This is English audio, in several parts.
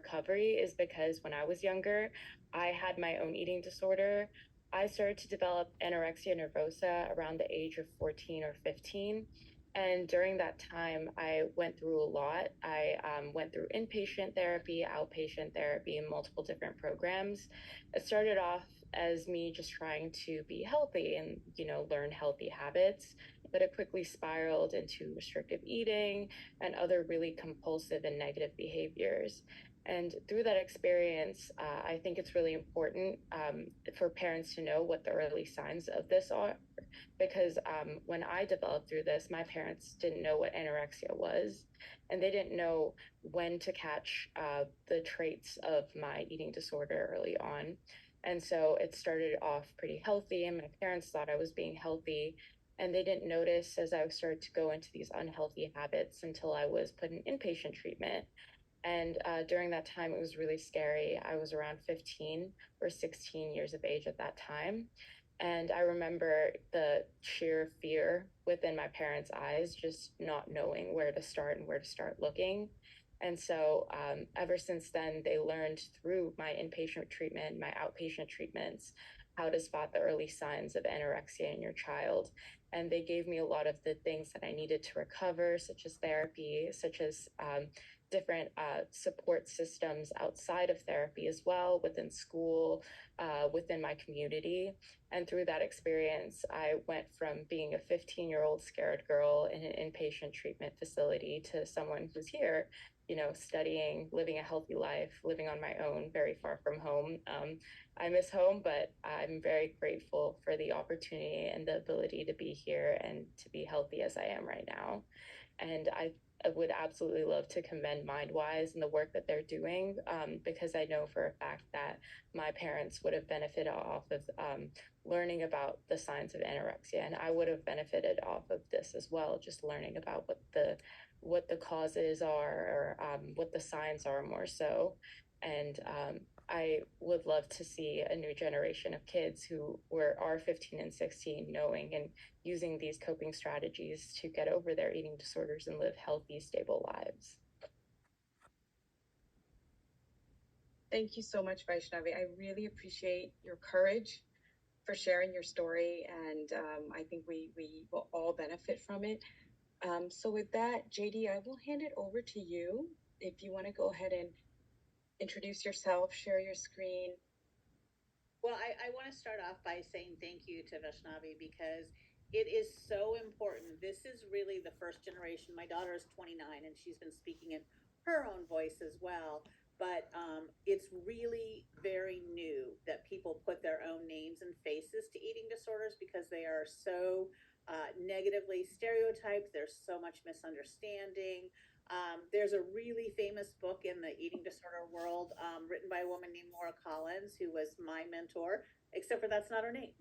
recovery is because when I was younger, I had my own eating disorder. I started to develop anorexia nervosa around the age of 14 or 15. And during that time, I went through a lot. I went through inpatient therapy, outpatient therapy, and multiple different programs. It started off as me just trying to be healthy and, learn healthy habits, but it quickly spiraled into restrictive eating and other really compulsive and negative behaviors. And through that experience, I think it's really important for parents to know what the early signs of this are. Because when I developed through this, my parents didn't know what anorexia was, and they didn't know when to catch the traits of my eating disorder early on. And so it started off pretty healthy, and my parents thought I was being healthy, and they didn't notice as I started to go into these unhealthy habits until I was put in inpatient treatment. And during that time, it was really scary. I was around 15 or 16 years of age at that time. And I remember the sheer fear within my parents' eyes, just not knowing where to start and where to start looking. And so, ever since then, they learned through my inpatient treatment, my outpatient treatments, how to spot the early signs of anorexia in your child. And they gave me a lot of the things that I needed to recover, such as therapy, such as different support systems outside of therapy as well, within school, within my community. And through that experience, I went from being a 15-year-old scared girl in an inpatient treatment facility to someone who's here, studying, living a healthy life, living on my own, very far from home. I miss home, but I'm very grateful for the opportunity and the ability to be here and to be healthy as I am right now. And I would absolutely love to commend MindWise and the work that they're doing, because I know for a fact that my parents would have benefited off of learning about the signs of anorexia, and I would have benefited off of this as well, just learning about what the causes are, or what the signs are more so. And I would love to see a new generation of kids who are 15 and 16 knowing and using these coping strategies to get over their eating disorders and live healthy, stable lives. Thank you so much, Vaishnavi. I really appreciate your courage for sharing your story, and I think we will all benefit from it. So with that, JD, I will hand it over to you if you want to go ahead and introduce yourself, share your screen. Well, I want to start off by saying thank you to Vaishnavi because it is so important. This is really the first generation. My daughter is 29 and she's been speaking in her own voice as well. But it's really very new that people put their own names and faces to eating disorders because they are so negatively stereotyped. There's so much misunderstanding. There's a really famous book in the eating disorder world written by a woman named Laura Collins, who was my mentor, except for that's not her name.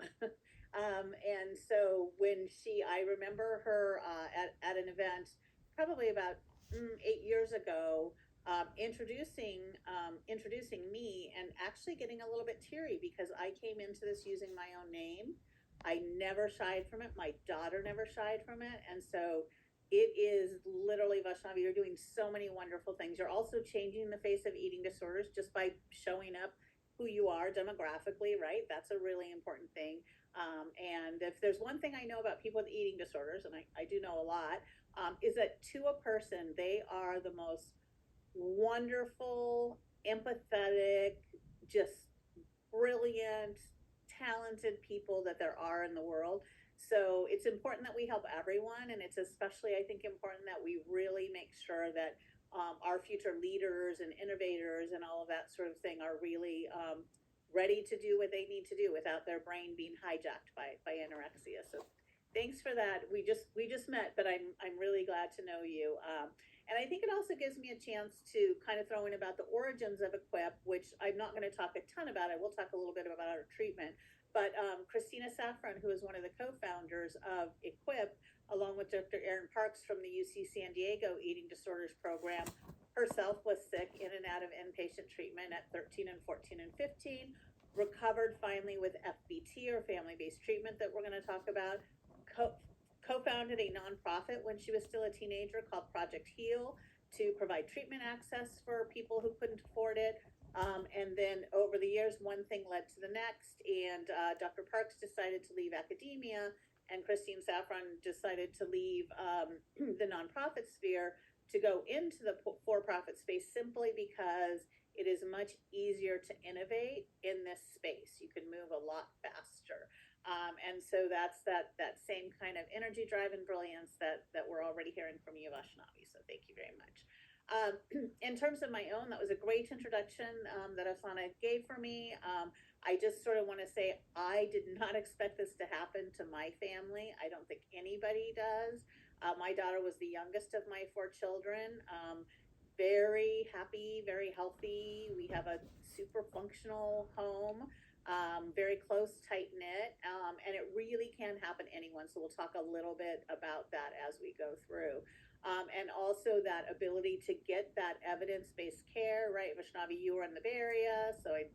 And so I remember her at an event probably about 8 years ago, introducing me and actually getting a little bit teary because I came into this using my own name. I never shied from it. My daughter never shied from it. And so it is literally, Vaishnavi, you're doing so many wonderful things. You're also changing the face of eating disorders just by showing up who you are demographically, right? That's a really important thing. And if there's one thing I know about people with eating disorders, and I do know a lot, is that to a person, they are the most wonderful, empathetic, just brilliant, talented people that there are in the world. So it's important that we help everyone, and it's especially, I think, important that we really make sure that our future leaders and innovators and all of that sort of thing are really ready to do what they need to do without their brain being hijacked by anorexia. So thanks for that. We just met, but I'm really glad to know you. And I think it also gives me a chance to kind of throw in about the origins of Equip, which I'm not going to talk a ton about. I will talk a little bit about our treatment. But Christina Saffron, who is one of the co-founders of Equip, along with Dr. Erin Parks from the UC San Diego Eating Disorders Program, herself was sick in and out of inpatient treatment at 13 and 14 and 15, recovered finally with FBT, or family-based treatment, that we're going to talk about, co-founded a nonprofit when she was still a teenager called Project Heal to provide treatment access for people who couldn't afford it. And then over the years, one thing led to the next, and Dr. Parks decided to leave academia, and Christine Saffron decided to leave the nonprofit sphere to go into the for-profit space, simply because it is much easier to innovate in this space. You can move a lot faster. And so that's that same kind of energy, drive, and brilliance that we're already hearing from you, Vaishnavi. So thank you very much. In terms of my own, that was a great introduction that Asana gave for me. I just sort of want to say I did not expect this to happen to my family. I don't think anybody does. My daughter was the youngest of my 4 children. Very happy, very healthy. We have a super functional home, very close, tight knit, and it really can happen to anyone. So we'll talk a little bit about that as we go through. And also that ability to get that evidence-based care, right? Vaishnavi, you were in the Bay Area, so I'm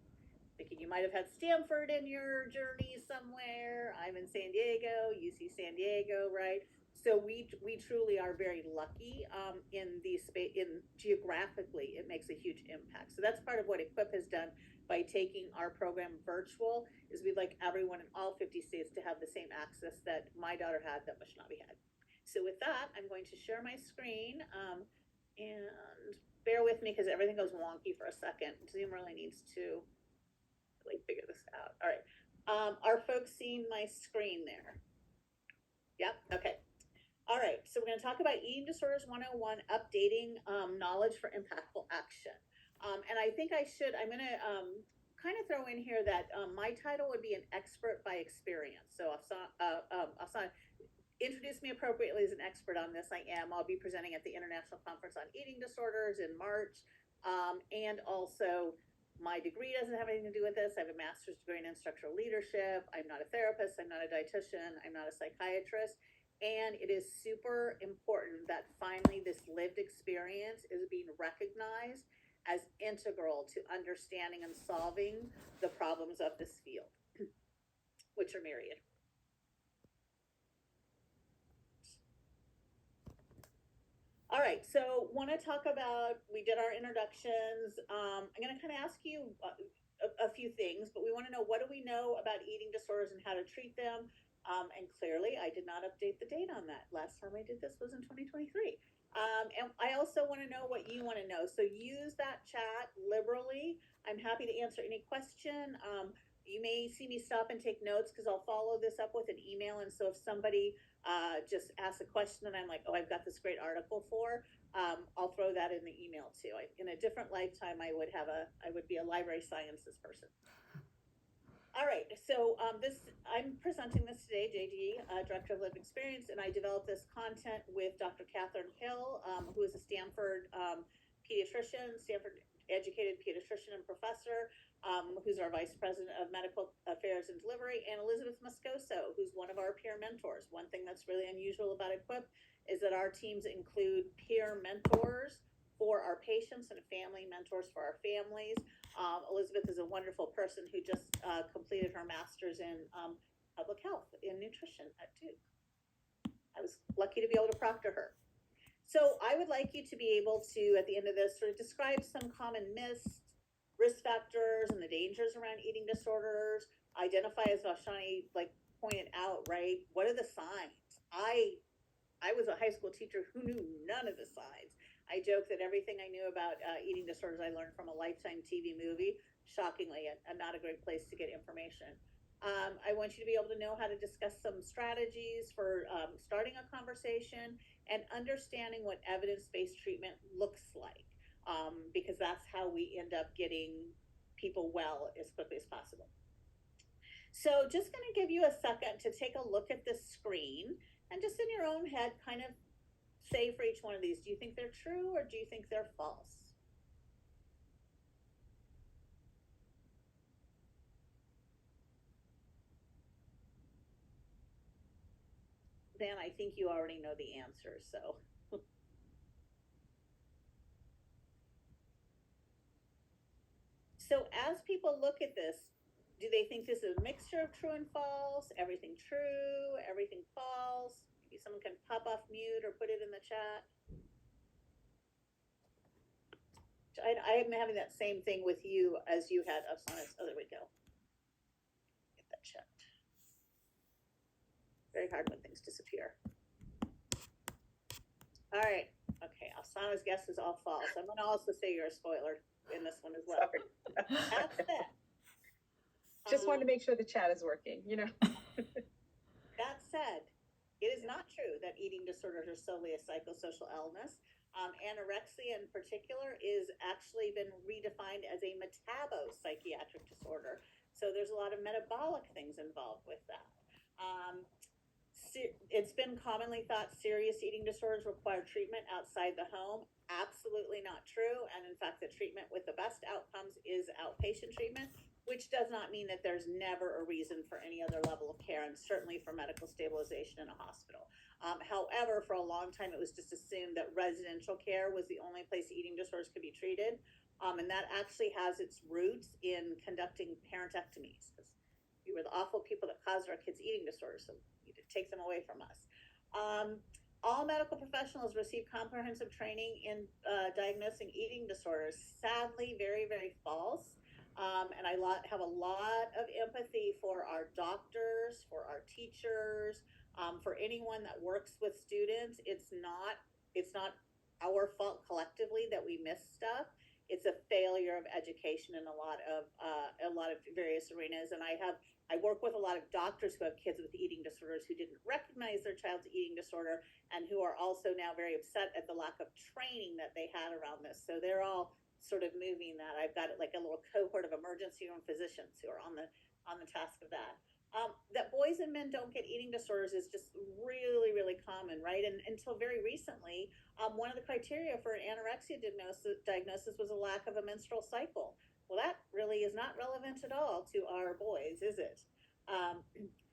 thinking you might have had Stanford in your journey somewhere. I'm in San Diego, UC San Diego, right? So we truly are very lucky in these space, in geographically, it makes a huge impact. So that's part of what Equip has done by taking our program virtual, is we'd like everyone in all 50 states to have the same access that my daughter had, that Vaishnavi had. So with that, I'm going to share my screen, and bear with me because everything goes wonky for a second. Zoom really needs to really figure this out. All right. Are folks seeing my screen there? Yep. Okay. All right. So we're going to talk about Eating Disorders 101, updating knowledge for impactful action. And I think I'm going to kind of throw in here that my title would be an expert by experience. So Asana introduce me appropriately as an expert on this. I am. I'll be presenting at the International Conference on Eating Disorders in March. And also, my degree doesn't have anything to do with this. I have a master's degree in instructional leadership. I'm not a therapist. I'm not a dietitian. I'm not a psychiatrist. And it is super important that finally this lived experience is being recognized as integral to understanding and solving the problems of this field, which are myriad. All right, so want to talk about, we did our introductions. I'm going to kind of ask you a few things, but we want to know, what do we know about eating disorders and how to treat them? And clearly, I did not update the date on that. Last time I did this was in 2023. And I also want to know what you want to know. So use that chat liberally. I'm happy to answer any question. You may see me stop and take notes because I'll follow this up with an email. And so if somebody just asks a question and I'm like, oh, I've got this great article for, I'll throw that in the email too. In a different lifetime, I would be a library sciences person. All right, so I'm presenting this today, JD, Director of Lived Experience, and I developed this content with Dr. Catherine Hill, who is a Stanford pediatrician, Stanford educated pediatrician and professor, who's our Vice President of Medical Affairs and Delivery, and Elizabeth Moscoso, who's one of our peer mentors. One thing that's really unusual about Equip is that our teams include peer mentors for our patients and family mentors for our families. Elizabeth is a wonderful person who just completed her master's in public health in nutrition at Duke. I was lucky to be able to proctor her. So I would like you to be able to, at the end of this, sort of describe some common myths, risk factors, and the dangers around eating disorders. Identify, as Vashani pointed out, right? What are the signs? I was a high school teacher who knew none of the signs. I joke that everything I knew about eating disorders I learned from a Lifetime TV movie. Shockingly, not a great place to get information. I want you to be able to know how to discuss some strategies for starting a conversation and understanding what evidence-based treatment looks like, because that's how we end up getting people well as quickly as possible. So just going to give you a second to take a look at this screen and just in your own head kind of say for each one of these, do you think they're true or do you think they're false? Then I think you already know the answer, so. So as people look at this, do they think this is a mixture of true and false? Everything true, everything false? Maybe someone can pop off mute or put it in the chat. I am having that same thing with you as you had, Oksana. Oh, there we go. Get that checked. Very hard when things disappear. All right. Okay. Oksana's guess is all false. I'm going to also say you're a spoiler in this one as well. Sorry. That's it. Just wanted to make sure the chat is working, you know. That said, it is not true that eating disorders are solely a psychosocial illness. Anorexia in particular is actually been redefined as a metabo-psychiatric disorder. So there's a lot of metabolic things involved with that. It's been commonly thought serious eating disorders require treatment outside the home. Absolutely not true. And in fact, the treatment with the best outcomes is outpatient treatment, which does not mean that there's never a reason for any other level of care, and certainly for medical stabilization in a hospital. However, for a long time, it was just assumed that residential care was the only place eating disorders could be treated. And that actually has its roots in conducting parentectomies, because we were the awful people that caused our kids eating disorders, so we need to take them away from us. All medical professionals receive comprehensive training in diagnosing eating disorders. Sadly, very, very false. And I have a lot of empathy for our doctors, for our teachers, for anyone that works with students. It's not our fault collectively that we miss stuff. It's a failure of education in a lot of various arenas. And I work with a lot of doctors who have kids with eating disorders who didn't recognize their child's eating disorder, and who are also now very upset at the lack of training that they had around this. So they're all sort of moving that. I've got like a little cohort of emergency room physicians who are on the task of that. That boys and men don't get eating disorders is just really, really common, right? And until very recently, one of the criteria for an anorexia diagnosis was a lack of a menstrual cycle. Well, that really is not relevant at all to our boys, is it?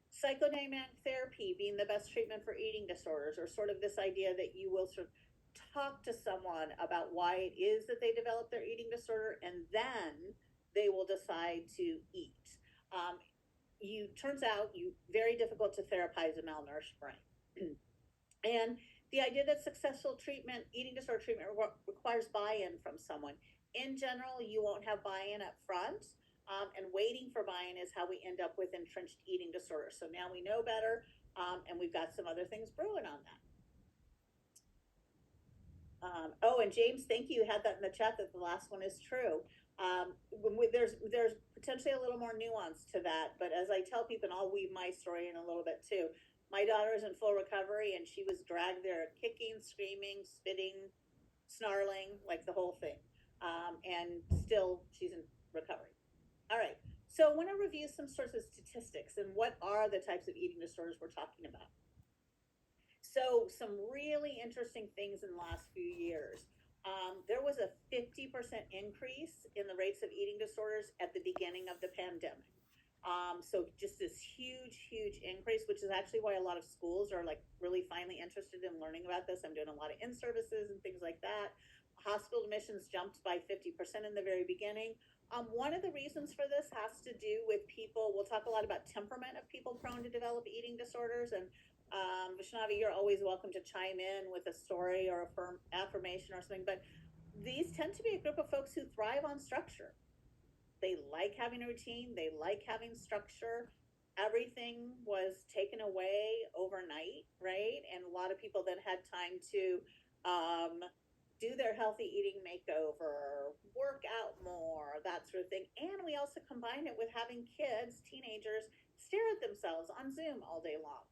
Psychodynamic therapy being the best treatment for eating disorders, or sort of this idea that you will sort of talk to someone about why it is that they develop their eating disorder, and then they will decide to eat. Turns out very difficult to therapize a malnourished brain. And the idea that successful treatment, eating disorder treatment, requires buy-in from someone. In general, you won't have buy-in up front, and waiting for buy-in is how we end up with entrenched eating disorders. So now we know better, and we've got some other things brewing on that. Oh, and James, thank you. You had that in the chat that the last one is true. There's potentially a little more nuance to that, but as I tell people, and I'll weave my story in a little bit too. My daughter is in full recovery, and she was dragged there kicking, screaming, spitting, snarling, like the whole thing. And still she's in recovery. All right. So I want to review some sorts of statistics and what are the types of eating disorders we're talking about. So some really interesting things in the last few years. There was a 50% increase in the rates of eating disorders at the beginning of the pandemic. So just this huge increase, which is actually why a lot of schools are like really finally interested in learning about this. I'm doing a lot of in-services and things like that. Hospital admissions jumped by 50% in the very beginning. One of the reasons for this has to do with people. We'll talk a lot about temperament of people prone to develop eating disorders, and Vaishnavi, you're always welcome to chime in with a story or affirmation or something, but these tend to be a group of folks who thrive on structure. They like having a routine, they like having structure. Everything was taken away overnight, right? And a lot of people then had time to do their healthy eating makeover, work out more, that sort of thing. And we also combine it with having kids, teenagers, stare at themselves on Zoom all day long.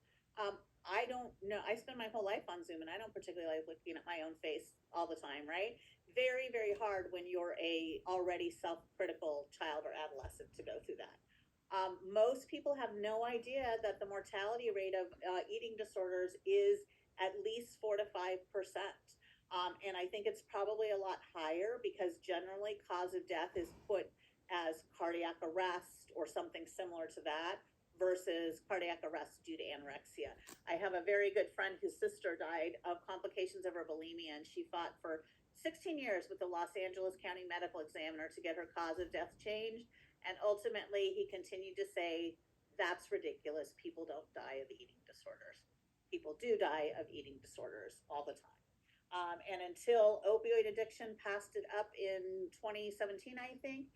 I don't know. I spend my whole life on Zoom, and I don't particularly like looking at my own face all the time, right? Very, very hard when you're a already self-critical child or adolescent to go through that. Most people have no idea that the mortality rate of eating disorders is at least 4 to 5%. And I think it's probably a lot higher because generally cause of death is put as cardiac arrest or something similar to that, versus cardiac arrest due to anorexia. I have a very good friend whose sister died of complications of her bulimia, and she fought for 16 years with the Los Angeles County Medical Examiner to get her cause of death changed. And ultimately, he continued to say, that's ridiculous. People don't die of eating disorders. People do die of eating disorders all the time. And until opioid addiction passed it up in 2017, I think,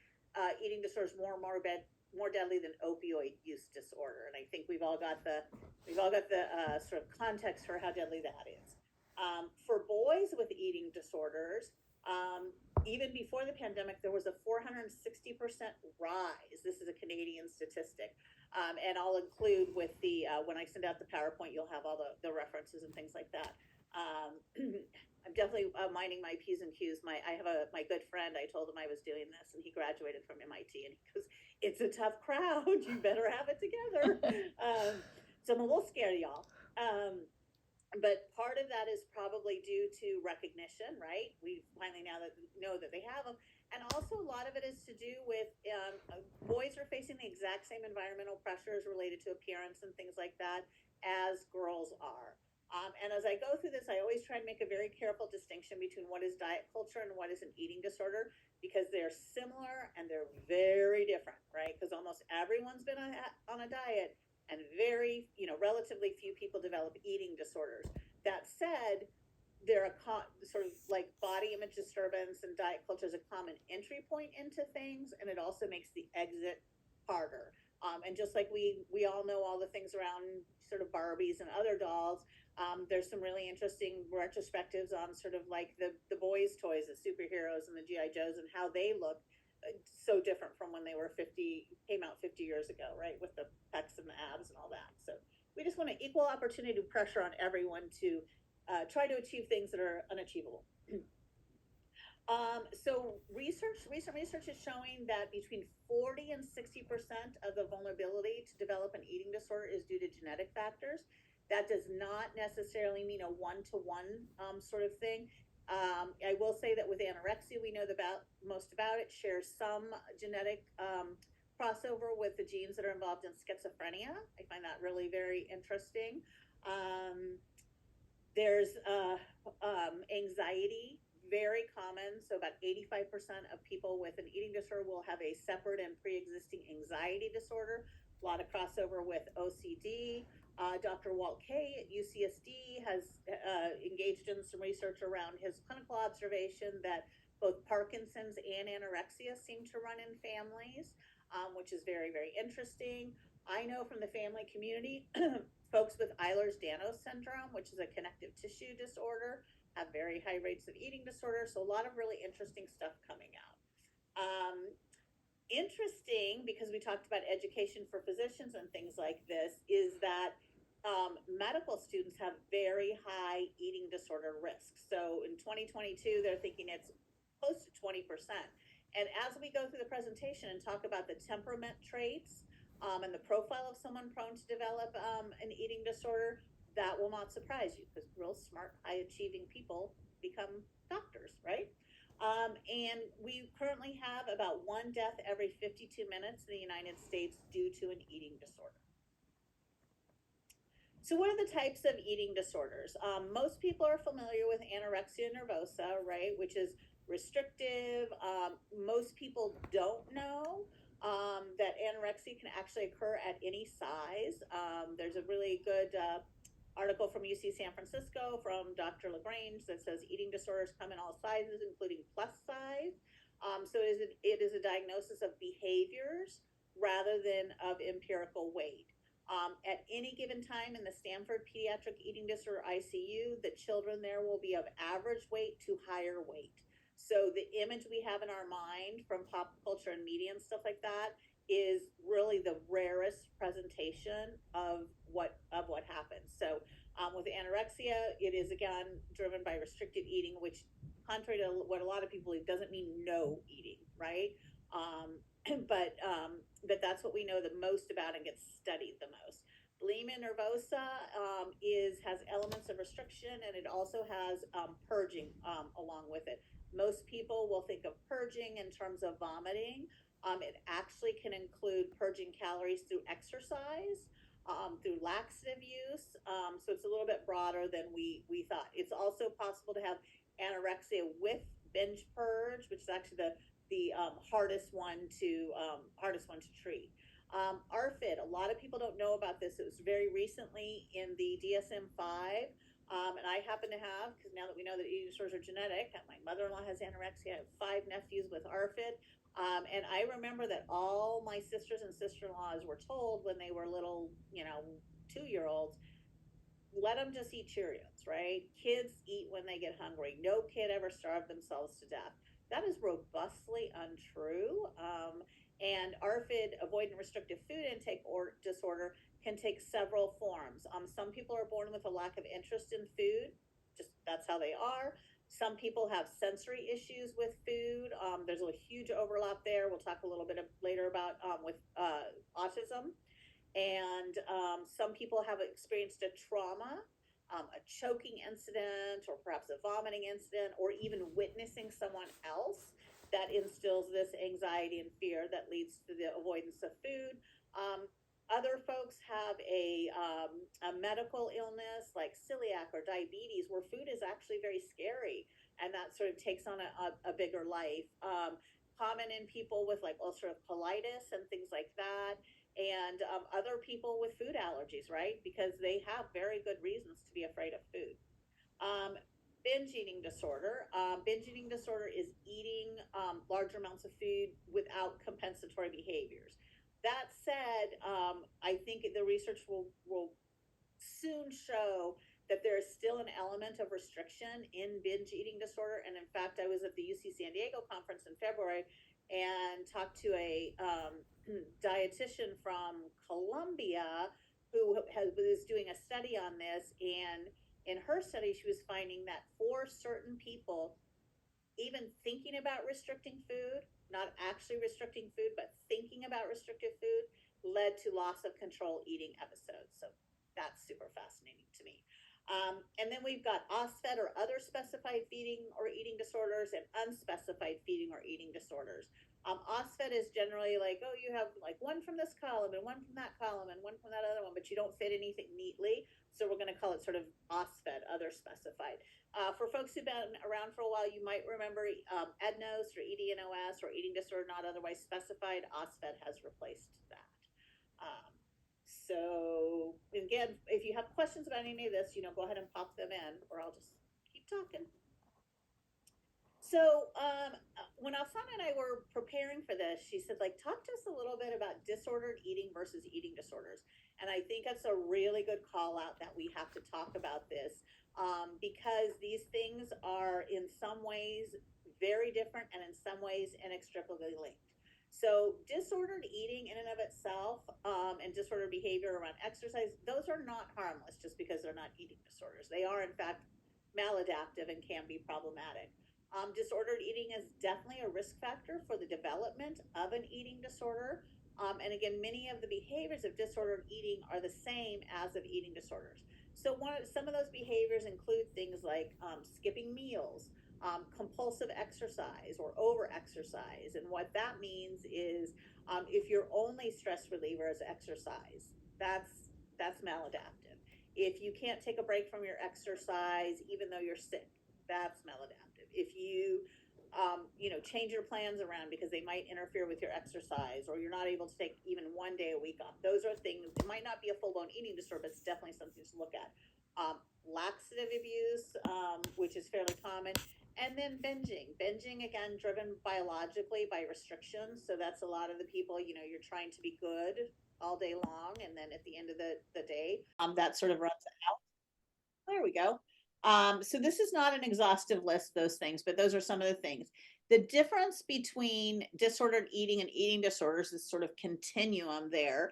eating disorders more deadly than opioid use disorder. And I think we've all got the sort of context for how deadly that is. For boys with eating disorders, even before the pandemic, there was a 460% rise. This is a Canadian statistic. And I'll include with the, when I send out the PowerPoint, you'll have all the references and things like that. I'm definitely minding my P's and Q's. I have my good friend. I told him I was doing this, and he graduated from MIT, and he goes, "It's a tough crowd. You better have it together." So I'm a little scared, y'all. But part of that is probably due to recognition, right? We finally now that know that they have them, and also a lot of it is to do with boys are facing the exact same environmental pressures related to appearance and things like that as girls are. And as I go through this, I always try and make a very careful distinction between what is diet culture and what is an eating disorder, because they're similar and they're very different, right? Because almost everyone's been on a diet, and relatively few people develop eating disorders. That said, they're sort of like body image disturbance, and diet culture is a common entry point into things, and it also makes the exit harder. And just like we all know all the things around sort of Barbies and other dolls, there's some really interesting retrospectives on sort of like the boys' toys, the superheroes and the GI Joes, and how they look so different from when they were came out 50 years ago, right, with the pecs and the abs and all that. So we just want to equal opportunity pressure on everyone to try to achieve things that are unachievable. So recent research is showing that between 40 and 60% of the vulnerability to develop an eating disorder is due to genetic factors. That does not necessarily mean a one-to-one sort of thing. I will say that with anorexia, we know most about it, shares some genetic crossover with the genes that are involved in schizophrenia. I find that really very interesting. There's anxiety, very common. So about 85% of people with an eating disorder will have a separate and pre-existing anxiety disorder. A lot of crossover with OCD. Dr. Walt Kay at UCSD has engaged in some research around his clinical observation that both Parkinson's and anorexia seem to run in families, which is very, very interesting. I know from the family community, folks with Ehlers-Danlos syndrome, which is a connective tissue disorder, have very high rates of eating disorder. So a lot of really interesting stuff coming out. Interesting, because we talked about education for physicians and things like this, is that medical students have very high eating disorder risks. So in 2022, they're thinking it's close to 20%. And as we go through the presentation and talk about the temperament traits and the profile of someone prone to develop an eating disorder, that will not surprise you, because real smart, high achieving people become doctors, right? And we currently have about one death every 52 minutes in the United States due to an eating disorder. So what are the types of eating disorders? Most people are familiar with anorexia nervosa, right, which is restrictive. Most people don't know that anorexia can actually occur at any size. There's a really good article from UC San Francisco from Dr. LaGrange that says eating disorders come in all sizes, including plus size. So it is a diagnosis of behaviors rather than of empirical weight. At any given time in the Stanford Pediatric Eating Disorder ICU, the children there will be of average weight to higher weight. So the image we have in our mind from pop culture and media and stuff like that is really the rarest presentation of what happens. So with anorexia, it is again driven by restrictive eating, which, contrary to what a lot of people believe, doesn't mean no eating, right? But that's what we know the most about and gets studied the most. Bulimia nervosa has elements of restriction, and it also has purging along with it. Most people will think of purging in terms of vomiting. It actually can include purging calories through exercise, through laxative use. So it's a little bit broader than we thought. It's also possible to have anorexia with binge purge, which is actually the hardest one to treat. ARFID, a lot of people don't know about this. It was very recently in the DSM-5 And I happen to have, because now that we know that eating disorders are genetic, my mother-in-law has anorexia. I have 5 nephews with ARFID. And I remember that all my sisters and sister-in-laws were told when they were little, 2-year-olds, let them just eat Cheerios, right? Kids eat when they get hungry. No kid ever starved themselves to death. That is robustly untrue. And ARFID, avoidant restrictive food intake or disorder, can take several forms. Some people are born with a lack of interest in food, just that's how they are. Some people have sensory issues with food. There's a huge overlap there. We'll talk a little bit later about with autism. And some people have experienced a trauma, a choking incident, or perhaps a vomiting incident, or even witnessing someone else that instills this anxiety and fear that leads to the avoidance of food. Other folks have a medical illness like celiac or diabetes, where food is actually very scary, and that sort of takes on a bigger life. Common in people with like ulcerative colitis and things like that, and other people with food allergies, right? Because they have very good reasons to be afraid of food. Um, Binge eating disorder. Binge eating disorder is eating large amounts of food without compensatory behaviors. That said, I think the research will soon show that there is still an element of restriction in binge eating disorder. And in fact, I was at the UC San Diego conference in February and talked to a dietitian from Colombia who was doing a study on this. And in her study, she was finding that for certain people, even thinking about restricting food, not actually restricting food, but thinking about restrictive food, led to loss of control eating episodes. So that's super fascinating to me. And then we've got OSFED, or other specified feeding or eating disorders, and unspecified feeding or eating disorders. OSFED is generally like, oh, you have like one from this column and one from that column and one from that other one, but you don't fit anything neatly. So we're going to call it sort of OSFED, other specified. For folks who've been around for a while, you might remember EDNOS or EDNOS, or eating disorder not otherwise specified. OSFED has replaced that. Um, so again, if you have questions about any of this, go ahead and pop them in, or I'll just keep talking. So when Alsana and I were preparing for this, she said, like, talk to us a little bit about disordered eating versus eating disorders. And I think that's a really good call out that we have to talk about this, because these things are in some ways very different and in some ways inextricably linked. So disordered eating in and of itself, and disordered behavior around exercise, those are not harmless just because they're not eating disorders. They are in fact maladaptive and can be problematic. Disordered eating is definitely a risk factor for the development of an eating disorder. And again, many of the behaviors of disordered eating are the same as of eating disorders. So some of those behaviors include things like skipping meals, compulsive exercise or over exercise. And what that means is, if your only stress reliever is exercise, that's maladaptive. If you can't take a break from your exercise, even though you're sick, that's maladaptive. If you change your plans around because they might interfere with your exercise, or you're not able to take even one day a week off, those are things. It might not be a full-blown eating disorder, but it's definitely something to look at. Laxative abuse, which is fairly common. And then binging again, driven biologically by restrictions. So that's a lot of the people, you're trying to be good all day long, and then at the end of the day, that sort of runs out. There we go. So this is not an exhaustive list, those things, but those are some of the things. The difference between disordered eating and eating disorders is sort of continuum there.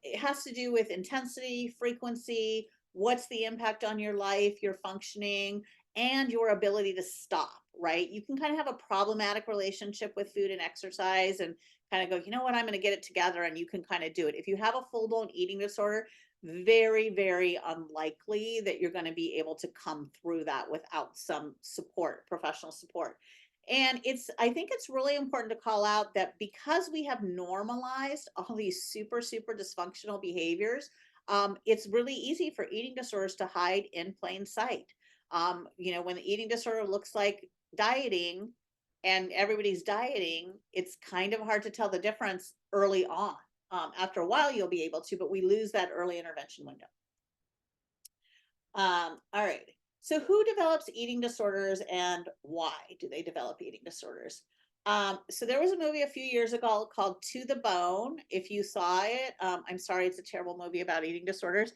It has to do with intensity, frequency, what's the impact on your life, your functioning, and your ability to stop, right? You can kind of have a problematic relationship with food and exercise and kind of go, you know what, I'm going to get it together, and you can kind of do it. If you have a full-blown eating disorder, very, very unlikely that you're going to be able to come through that without some support, professional support. And I think it's really important to call out that because we have normalized all these super, super dysfunctional behaviors, it's really easy for eating disorders to hide in plain sight. When the eating disorder looks like dieting and everybody's dieting, it's kind of hard to tell the difference early on. After a while, you'll be able to, but we lose that early intervention window. All right. So who develops eating disorders and why do they develop eating disorders? So there was a movie a few years ago called To the Bone. If you saw it, I'm sorry, it's a terrible movie about eating disorders.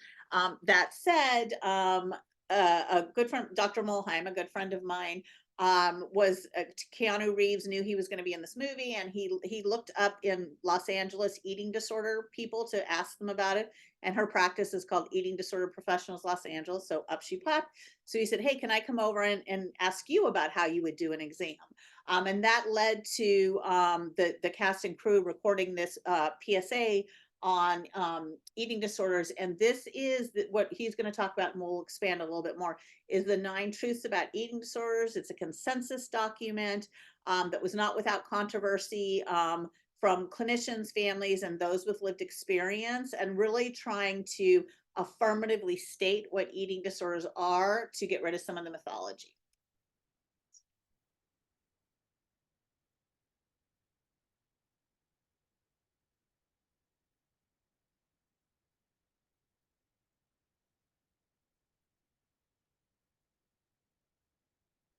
That said, a good friend, Dr. Molheim, a good friend of mine, was Keanu Reeves knew he was going to be in this movie, and he looked up in Los Angeles eating disorder people to ask them about it. And her practice is called Eating Disorder Professionals Los Angeles. So up she popped. So he said, "Hey, can I come over and ask you about how you would do an exam?" And that led to the cast and crew recording this PSA on eating disorders. And this is what he's going to talk about, and we'll expand a little bit more, is the 9 truths about eating disorders. It's a consensus document that was not without controversy from clinicians, families, and those with lived experience, and really trying to affirmatively state what eating disorders are to get rid of some of the mythology.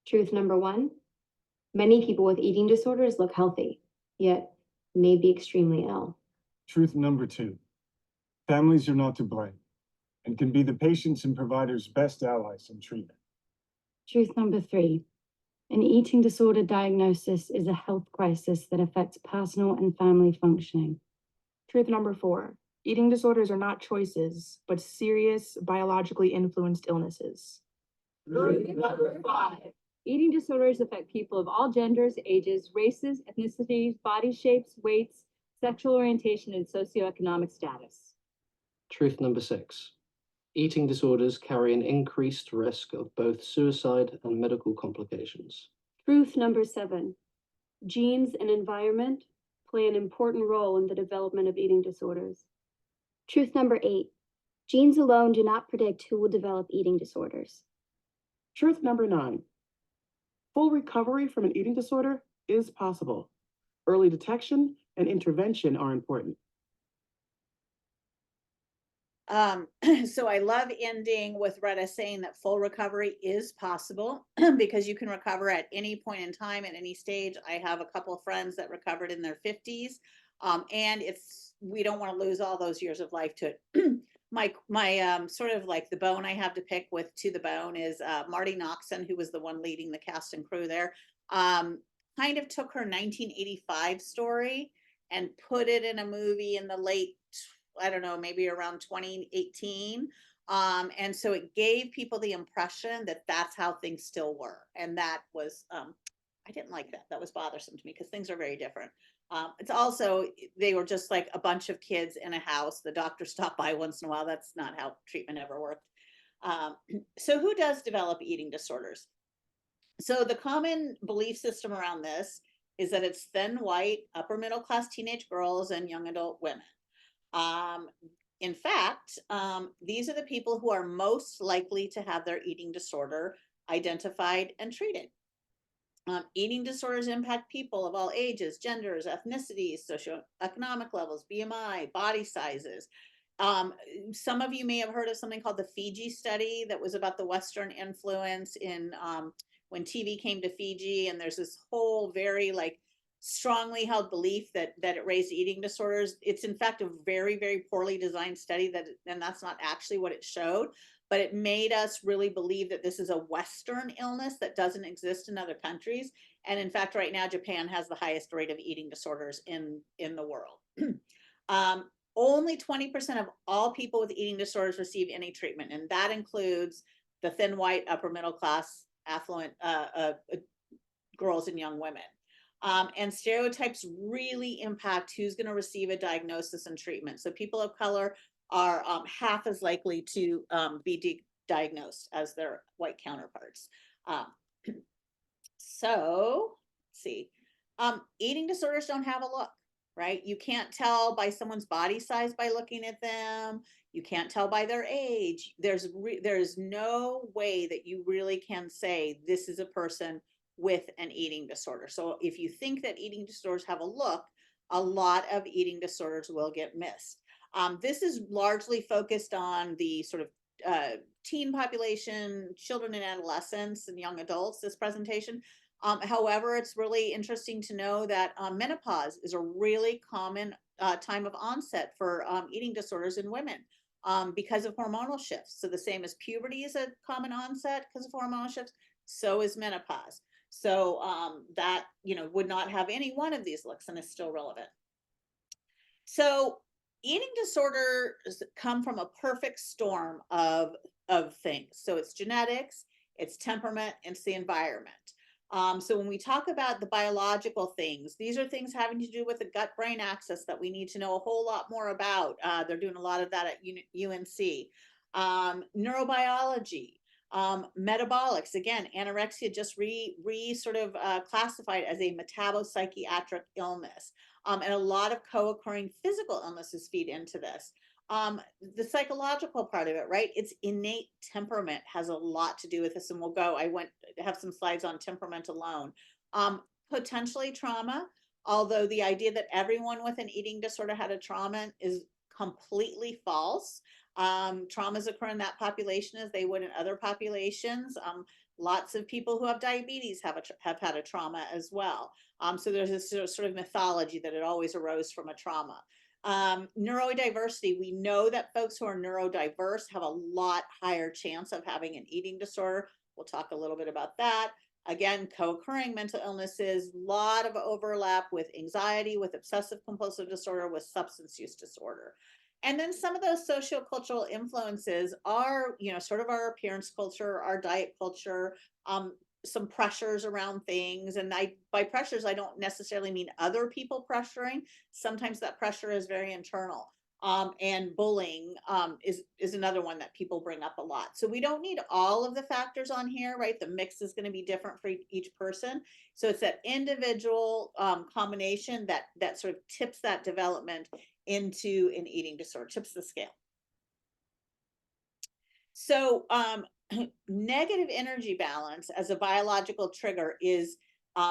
Truth number one, many people with eating disorders look healthy, yet may be extremely ill. Truth number 2, families are not to blame and can be the patients' and providers' best allies in treatment. Truth number three, an eating disorder diagnosis is a health crisis that affects personal and family functioning. Truth number 4, eating disorders are not choices, but serious biologically influenced illnesses. Truth number 5, eating disorders affect people of all genders, ages, races, ethnicities, body shapes, weights, sexual orientation, and socioeconomic status. Truth number 6, eating disorders carry an increased risk of both suicide and medical complications. Truth number 7, genes and environment play an important role in the development of eating disorders. Truth number 8, genes alone do not predict who will develop eating disorders. Truth number 9, full recovery from an eating disorder is possible. Early detection and intervention are important. So I love ending with Retta saying that full recovery is possible because you can recover at any point in time, at any stage. I have a couple of friends that recovered in their 50s, and we don't want to lose all those years of life to it. my sort of like the bone I have to pick with To the Bone is Marty Noxon, who was the one leading the cast and crew there. Kind of took her 1985 story and put it in a movie in the late, I don't know, maybe around 2018. And so it gave people the impression that that's how things still were. And that was, I didn't like that. That was bothersome to me because things are very different. It's also, they were just like a bunch of kids in a house. The doctor stopped by once in a while. That's not how treatment ever worked. So who does develop eating disorders? So the common belief system around this is that it's thin, white, upper middle class teenage girls and young adult women. In fact, these are the people who are most likely to have their eating disorder identified and treated. Eating disorders impact people of all ages, genders, ethnicities, socioeconomic levels, BMI, body sizes. Some of you may have heard of something called the Fiji study that was about the Western influence in when TV came to Fiji, and there's this whole very like strongly held belief that it raised eating disorders. It's in fact a very, very poorly designed study and that's not actually what it showed, but it made us really believe that this is a Western illness that doesn't exist in other countries. And in fact, right now, Japan has the highest rate of eating disorders in the world. Only 20% of all people with eating disorders receive any treatment, and that includes the thin, white, upper middle class, affluent girls and young women. And stereotypes really impact who's going to receive a diagnosis and treatment. So people of color are half as likely to be diagnosed as their white counterparts. So let's see. Eating disorders don't have a look, right? You can't tell by someone's body size by looking at them. You can't tell by their age. There's no way that you really can say this is a person with an eating disorder. So if you think that eating disorders have a look, a lot of eating disorders will get missed. This is largely focused on the sort of teen population, children and adolescents and young adults, this presentation. However, it's really interesting to know that menopause is a really common time of onset for eating disorders in women because of hormonal shifts. So the same as puberty is a common onset because of hormonal shifts, so is menopause. So that, would not have any one of these looks and is still relevant. So eating disorders come from a perfect storm of things. So it's genetics, it's temperament, it's the environment. So when we talk about the biological things, these are things having to do with the gut-brain axis that we need to know a whole lot more about. They're doing a lot of that at UNC. Neurobiology, metabolics. Again, anorexia just sort of classified as a metabopsychiatric illness. And a lot of co-occurring physical illnesses feed into this. The psychological part of it, right? It's innate temperament has a lot to do with this, and I have some slides on temperament alone. Potentially trauma, although the idea that everyone with an eating disorder had a trauma is completely false. Traumas occur in that population as they would in other populations. Lots of people who have diabetes have had a trauma as well. So there's this sort of mythology that it always arose from a trauma. Neurodiversity, we know that folks who are neurodiverse have a lot higher chance of having an eating disorder. We'll talk a little bit about that. Again, co-occurring mental illnesses, a lot of overlap with anxiety, with obsessive compulsive disorder, with substance use disorder. And then some of those sociocultural influences are, sort of our appearance culture, our diet culture, some pressures around things. And by pressures, I don't necessarily mean other people pressuring. Sometimes that pressure is very internal. And bullying is another one that people bring up a lot. So we don't need all of the factors on here, right? The mix is going to be different for each person. So it's that individual combination that sort of tips that development into an eating disorder, tips the scale. So negative energy balance as a biological trigger is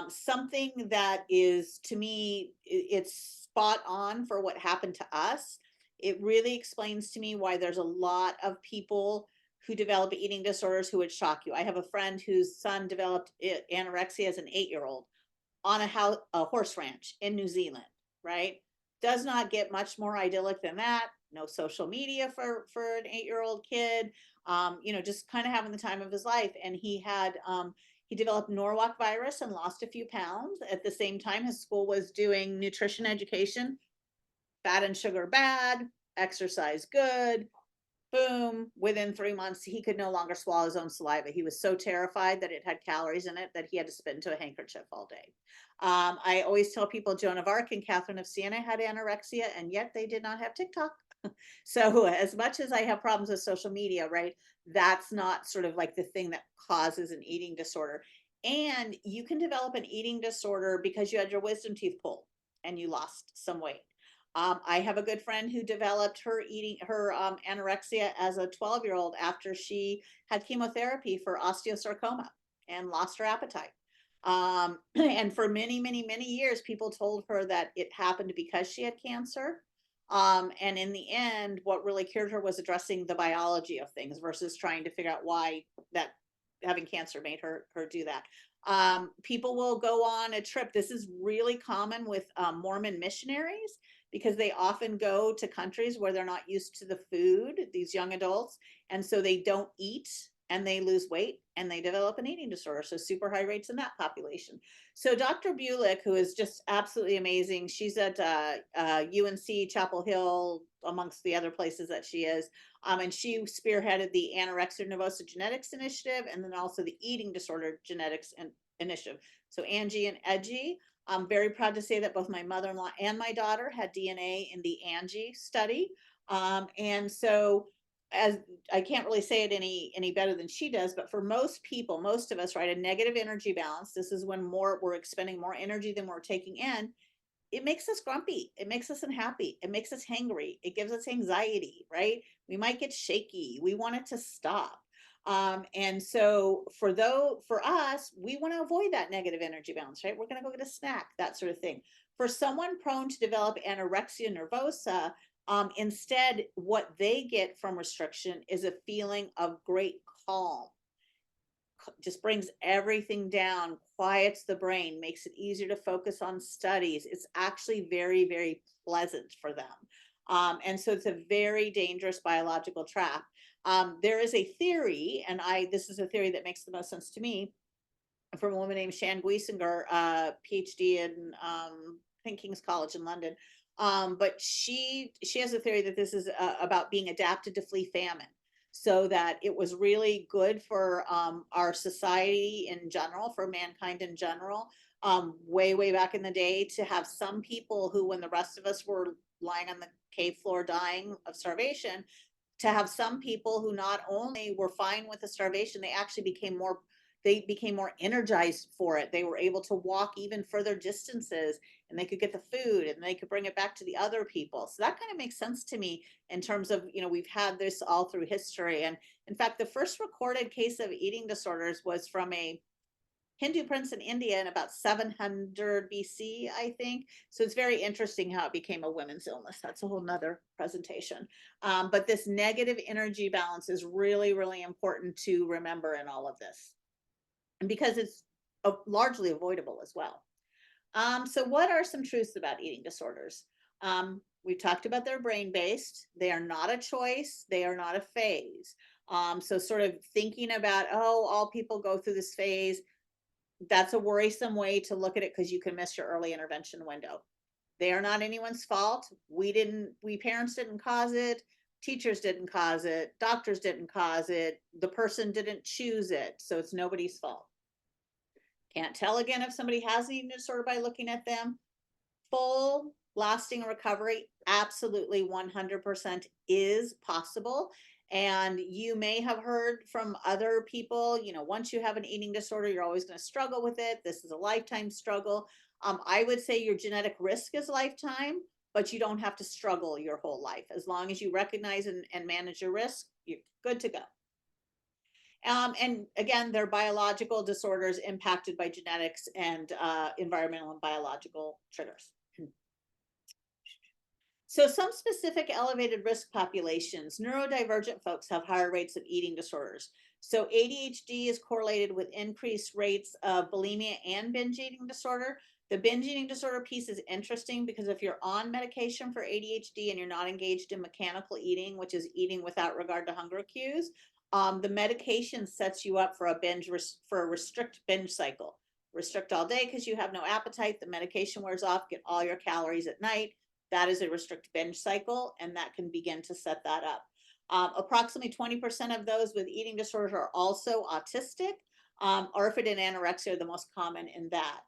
something that is, to me, it's spot on for what happened to us. It really explains to me why there's a lot of people who develop eating disorders who would shock you. I have a friend whose son developed anorexia as an 8-year-old on a horse ranch in New Zealand, right? Does not get much more idyllic than that. No social media for an 8-year-old kid, just kind of having the time of his life. And he developed Norwalk virus and lost a few pounds. At the same time, his school was doing nutrition education, fat and sugar bad, exercise good. Boom, within 3 months, he could no longer swallow his own saliva. He was so terrified that it had calories in it that he had to spit into a handkerchief all day. I always tell people Joan of Arc and Catherine of Siena had anorexia, and yet they did not have TikTok. So as much as I have problems with social media, right, that's not sort of like the thing that causes an eating disorder. And you can develop an eating disorder because you had your wisdom teeth pulled and you lost some weight. I have a good friend who developed her anorexia as a 12-year-old after she had chemotherapy for osteosarcoma and lost her appetite. And for many, many, many years, people told her that it happened because she had cancer. And in the end, what really cured her was addressing the biology of things versus trying to figure out why that having cancer made her do that. People will go on a trip. This is really common with Mormon missionaries because they often go to countries where they're not used to the food, these young adults, and so they don't eat and they lose weight and they develop an eating disorder. So super high rates in that population. So Dr. Bulick, who is just absolutely amazing, she's at UNC Chapel Hill, amongst the other places that she is. And she spearheaded the Anorexia Nervosa Genetics Initiative and then also the Eating Disorder Genetics Initiative. So Angie and Edgy, I'm very proud to say that both my mother-in-law and my daughter had DNA in the Angie study. And so as I can't really say it any better than she does, but for most people, most of us, right, a negative energy balance, this is when we're expending more energy than we're taking in. It makes us grumpy. It makes us unhappy. It makes us hangry. It gives us anxiety, right? We might get shaky. We want it to stop. And so for us, we want to avoid that negative energy balance, right? We're going to go get a snack, that sort of thing. For someone prone to develop anorexia nervosa, Instead, what they get from restriction is a feeling of great calm, just brings everything down, quiets the brain, makes it easier to focus on studies. It's actually very, very pleasant for them. And so it's a very dangerous biological trap. There is a theory, and this is a theory that makes the most sense to me, from a woman named Shan Guisinger, PhD in I think King's College in London. But she has a theory that this is about being adapted to flee famine, so that it was really good for our society in general, for mankind in general, way back in the day, to have some people who, when the rest of us were lying on the cave floor dying of starvation, to have some people who not only were fine with the starvation, they became more energized for it. They were able to walk even further distances, and they could get the food and they could bring it back to the other people. So that kind of makes sense to me in terms of, we've had this all through history. And in fact, the first recorded case of eating disorders was from a Hindu prince in India in about 700 BC, I think. So it's very interesting how it became a women's illness. That's a whole nother presentation. But this negative energy balance is really, really important to remember in all of this, and because it's largely avoidable as well. So what are some truths about eating disorders? We talked about they're brain-based. They are not a choice. They are not a phase. So sort of thinking about, oh, all people go through this phase, that's a worrisome way to look at it, because you can miss your early intervention window. They are not anyone's fault. We parents didn't cause it. Teachers didn't cause it. Doctors didn't cause it. The person didn't choose it. So it's nobody's fault. Can't tell again if somebody has an eating disorder by looking at them. Full lasting recovery, absolutely 100% is possible. And you may have heard from other people, once you have an eating disorder, you're always going to struggle with it. This is a lifetime struggle. I would say your genetic risk is lifetime, but you don't have to struggle your whole life. As long as you recognize and manage your risk, you're good to go. And again, they're biological disorders impacted by genetics and environmental and biological triggers. So some specific elevated risk populations, neurodivergent folks have higher rates of eating disorders. So ADHD is correlated with increased rates of bulimia and binge eating disorder. The binge eating disorder piece is interesting because if you're on medication for ADHD and you're not engaged in mechanical eating, which is eating without regard to hunger cues, the medication sets you up for a restrict binge cycle. Restrict all day because you have no appetite. The medication wears off. Get all your calories at night. That is a restrict binge cycle, and that can begin to set that up. Approximately 20% of those with eating disorders are also autistic. ARFID and anorexia are the most common in that.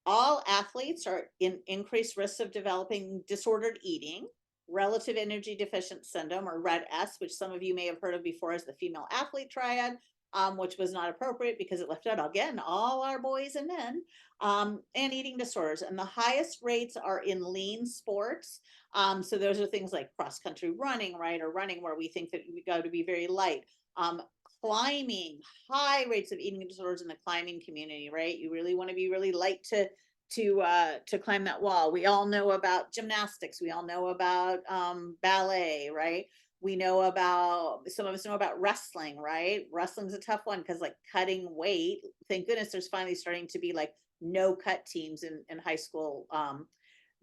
All athletes are in increased risk of developing disordered eating, relative energy deficient syndrome, or RED-S, which some of you may have heard of before as the female athlete triad, which was not appropriate because it left out, again, all our boys and men, and eating disorders. And the highest rates are in lean sports. So those are things like cross-country running, right? Or running where we think that we got to be very light. Climbing, high rates of eating disorders in the climbing community, right? You really want to be really light to climb that wall. We all know about gymnastics. We all know about ballet, right? We know about, some of us know about wrestling, right? Wrestling's a tough one because like cutting weight, thank goodness there's finally starting to be like no cut teams in high school.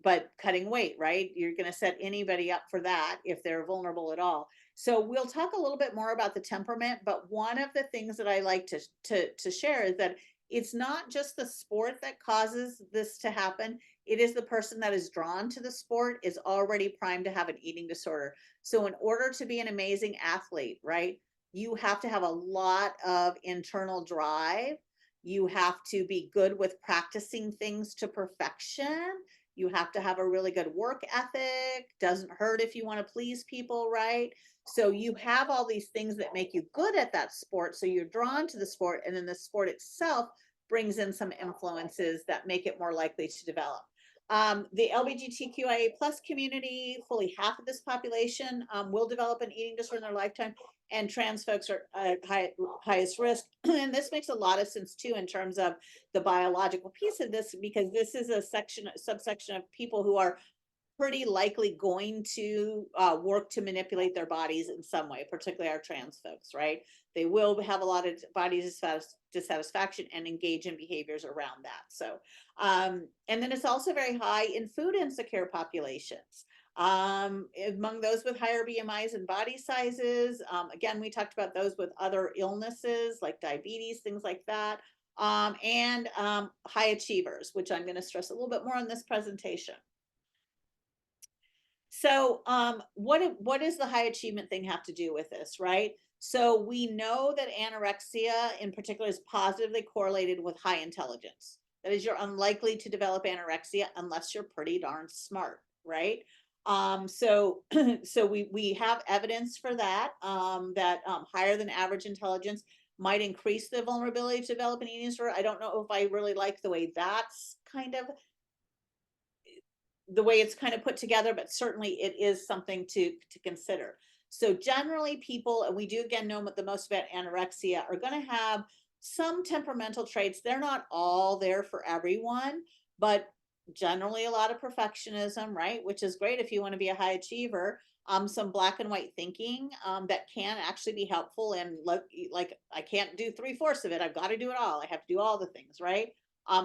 But cutting weight, right? You're going to set anybody up for that if they're vulnerable at all. So we'll talk a little bit more about the temperament, but one of the things that I like to share is that it's not just the sport that causes this to happen. It is the person that is drawn to the sport is already primed to have an eating disorder. So in order to be an amazing athlete, right, you have to have a lot of internal drive. You have to be good with practicing things to perfection. You have to have a really good work ethic. Doesn't hurt if you want to please people, right? So you have all these things that make you good at that sport. So you're drawn to the sport, and then the sport itself brings in some influences that make it more likely to develop. The LGBTQIA+ community, fully half of this population will develop an eating disorder in their lifetime, and trans folks are highest risk. And this makes a lot of sense too in terms of the biological piece of this, because this is a subsection of people who are pretty likely going to work to manipulate their bodies in some way, particularly our trans folks, right? They will have a lot of body dissatisfaction and engage in behaviors around that. So, and then it's also very high in food insecure populations. Among those with higher BMIs and body sizes, again, we talked about those with other illnesses like diabetes, things like that, and high achievers, which I'm going to stress a little bit more in this presentation. So, what does the high achievement thing have to do with this, right? So we know that anorexia in particular is positively correlated with high intelligence. That is, you're unlikely to develop anorexia unless you're pretty darn smart, right? So so we have evidence for that, that higher than average intelligence might increase the vulnerability to develop an eating disorder. I don't know if I really like the way that's kind of the way it's kind of put together, but certainly it is something to consider. So generally people, and we do again know the most about anorexia, are going to have some temperamental traits. They're not all there for everyone, but generally a lot of perfectionism, right? Which is great if you want to be a high achiever. Some black and white thinking that can actually be helpful. And like I can't do 3/4 of it. I've got to do it all. I have to do all the things, right?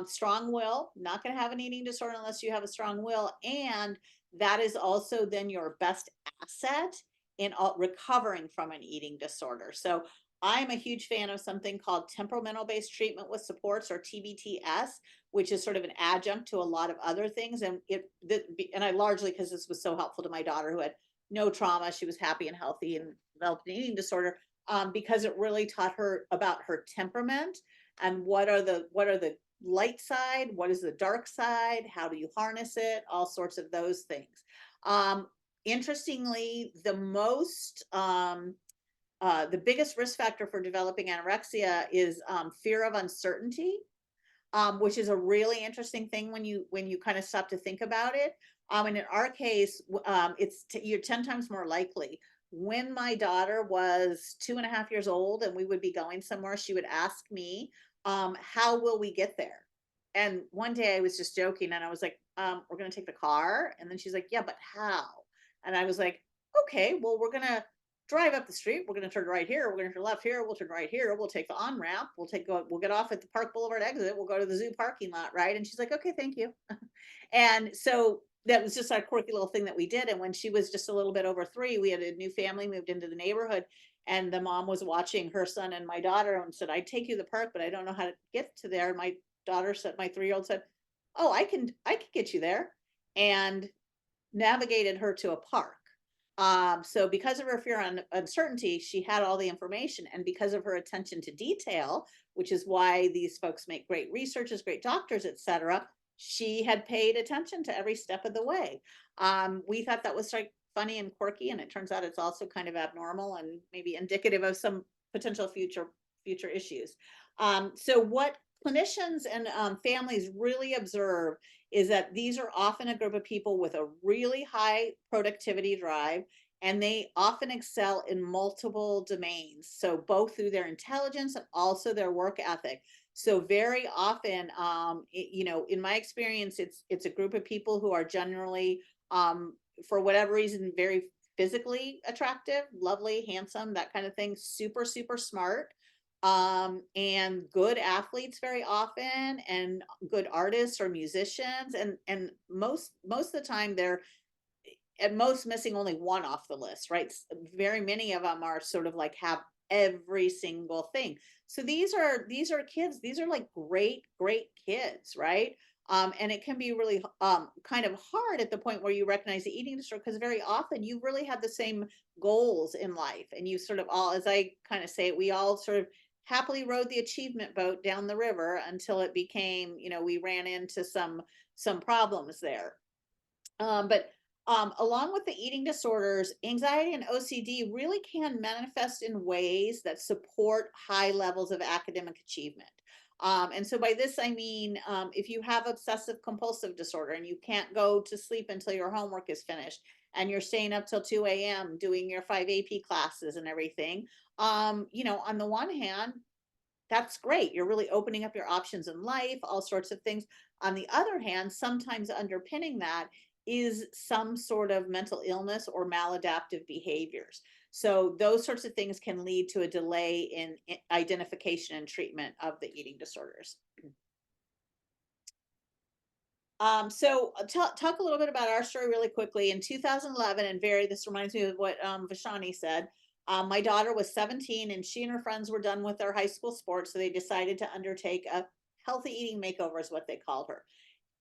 Strong will, not going to have an eating disorder unless you have a strong will. And that is also then your best asset in recovering from an eating disorder. So I'm a huge fan of something called temperamental based treatment with supports, or TBTS, which is sort of an adjunct to a lot of other things. And and I largely, because this was so helpful to my daughter who had no trauma, she was happy and healthy and developed an eating disorder, because it really taught her about her temperament and what are the light side, what is the dark side, how do you harness it, all sorts of those things. Interestingly, the biggest risk factor for developing anorexia is fear of uncertainty, which is a really interesting thing when you kind of stop to think about it. And in our case, you're 10 times more likely. When my daughter was 2.5 years old and we would be going somewhere, she would ask me, how will we get there? And one day I was just joking and I was like, we're going to take the car. And then she's like, yeah, but how? And I was like, okay, well, we're going to drive up the street. We're going to turn right here. We're going to turn left here. We'll turn right here. We'll take the on ramp. We'll get off at the Park Boulevard exit. We'll go to the zoo parking lot. Right. And she's like, okay, thank you. And so that was just our quirky little thing that we did. And when she was just a little bit over 3, we had a new family moved into the neighborhood, and the mom was watching her son and my daughter and said, I'd take you to the park, but I don't know how to get to there. My daughter said, my 3-year-old said, oh, I can get you there, and navigated her to a park. So because of her fear and uncertainty, she had all the information, and because of her attention to detail, which is why these folks make great researchers, great doctors, etc., she had paid attention to every step of the way. We thought that was like funny and quirky, and it turns out it's also kind of abnormal and maybe indicative of some potential future issues. So what clinicians and families really observe is that these are often a group of people with a really high productivity drive, and they often excel in multiple domains. So both through their intelligence and also their work ethic. So very often, in my experience, it's a group of people who are generally, for whatever reason, very physically attractive, lovely, handsome, that kind of thing, super, super smart, and good athletes very often, and good artists or musicians, and most of the time they're at most missing only one off the list, right? Very many of them are sort of like have every single thing. So these are kids, these are like great kids, right? And it can be really kind of hard at the point where you recognize the eating disorder, because very often you really have the same goals in life, and you sort of all, as I kind of say, we all sort of happily rode the achievement boat down the river until it became, we ran into some problems there. But along with the eating disorders, anxiety and OCD really can manifest in ways that support high levels of academic achievement. And so by this, I mean, if you have obsessive compulsive disorder and you can't go to sleep until your homework is finished, and you're staying up till 2 a.m. doing your 5 AP classes and everything, on the one hand, that's great. You're really opening up your options in life, all sorts of things. On the other hand, sometimes underpinning that is some sort of mental illness or maladaptive behaviors. So those sorts of things can lead to a delay in identification and treatment of the eating disorders. Talk a little bit about our story really quickly. In 2011, and this reminds me of what Vashani said. My daughter was 17 and she and her friends were done with their high school sports. So they decided to undertake a healthy eating makeover is what they called her.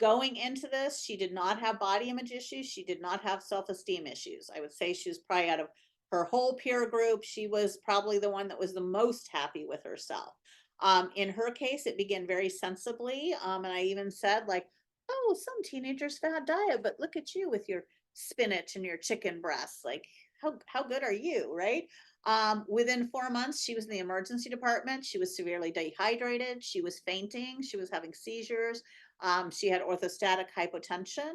Going into this, she did not have body image issues. She did not have self-esteem issues. I would say she was probably out of her whole peer group, she was probably the one that was the most happy with herself. In her case, it began very sensibly. And I even said, like, oh, some teenagers fad diet, but look at you with your spinach and your chicken breasts. Like, how good are you, right? Within 4 months, she was in the emergency department. She was severely dehydrated. She was fainting. She was having seizures. She had orthostatic hypotension.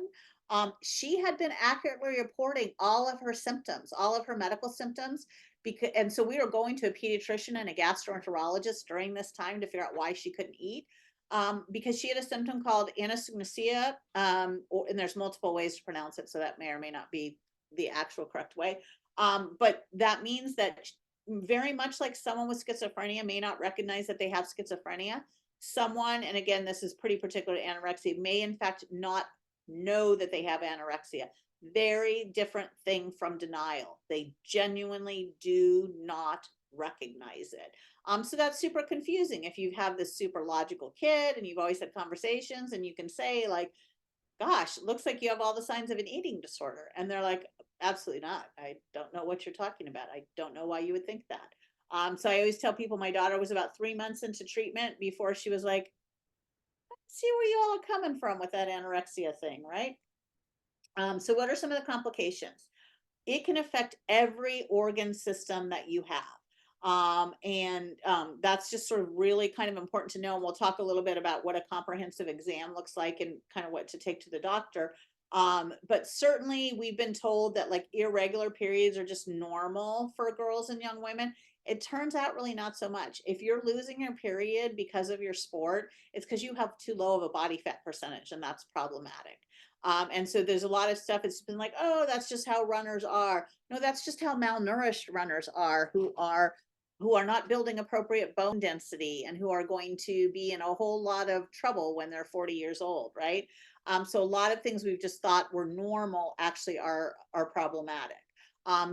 She had been accurately reporting all of her symptoms, all of her medical symptoms. And so we were going to a pediatrician and a gastroenterologist during this time to figure out why she couldn't eat. Because she had a symptom called anosognosia, and there's multiple ways to pronounce it, so that may or may not be the actual correct way. But that means that very much like someone with schizophrenia may not recognize that they have schizophrenia, someone, and again, this is pretty particular to anorexia, may in fact not know that they have anorexia. Very different thing from denial. They genuinely do not recognize it. So that's super confusing if you have this super logical kid and you've always had conversations and you can say, like, gosh, it looks like you have all the signs of an eating disorder. And they're like, absolutely not. I don't know what you're talking about. I don't know why you would think that. So I always tell people my daughter was about 3 months into treatment before she was like, see where you all are coming from with that anorexia thing, right? So what are some of the complications? It can affect every organ system that you have. That's just sort of really kind of important to know. And we'll talk a little bit about what a comprehensive exam looks like and kind of what to take to the doctor. But certainly we've been told that like irregular periods are just normal for girls and young women. It turns out really not so much. If you're losing your period because of your sport, it's because you have too low of a body fat percentage, and that's problematic. And so there's a lot of stuff. It's been like, oh, that's just how runners are. No, that's just how malnourished runners are, who are not building appropriate bone density and who are going to be in a whole lot of trouble when they're 40 years old, right? So a lot of things we've just thought were normal actually are problematic.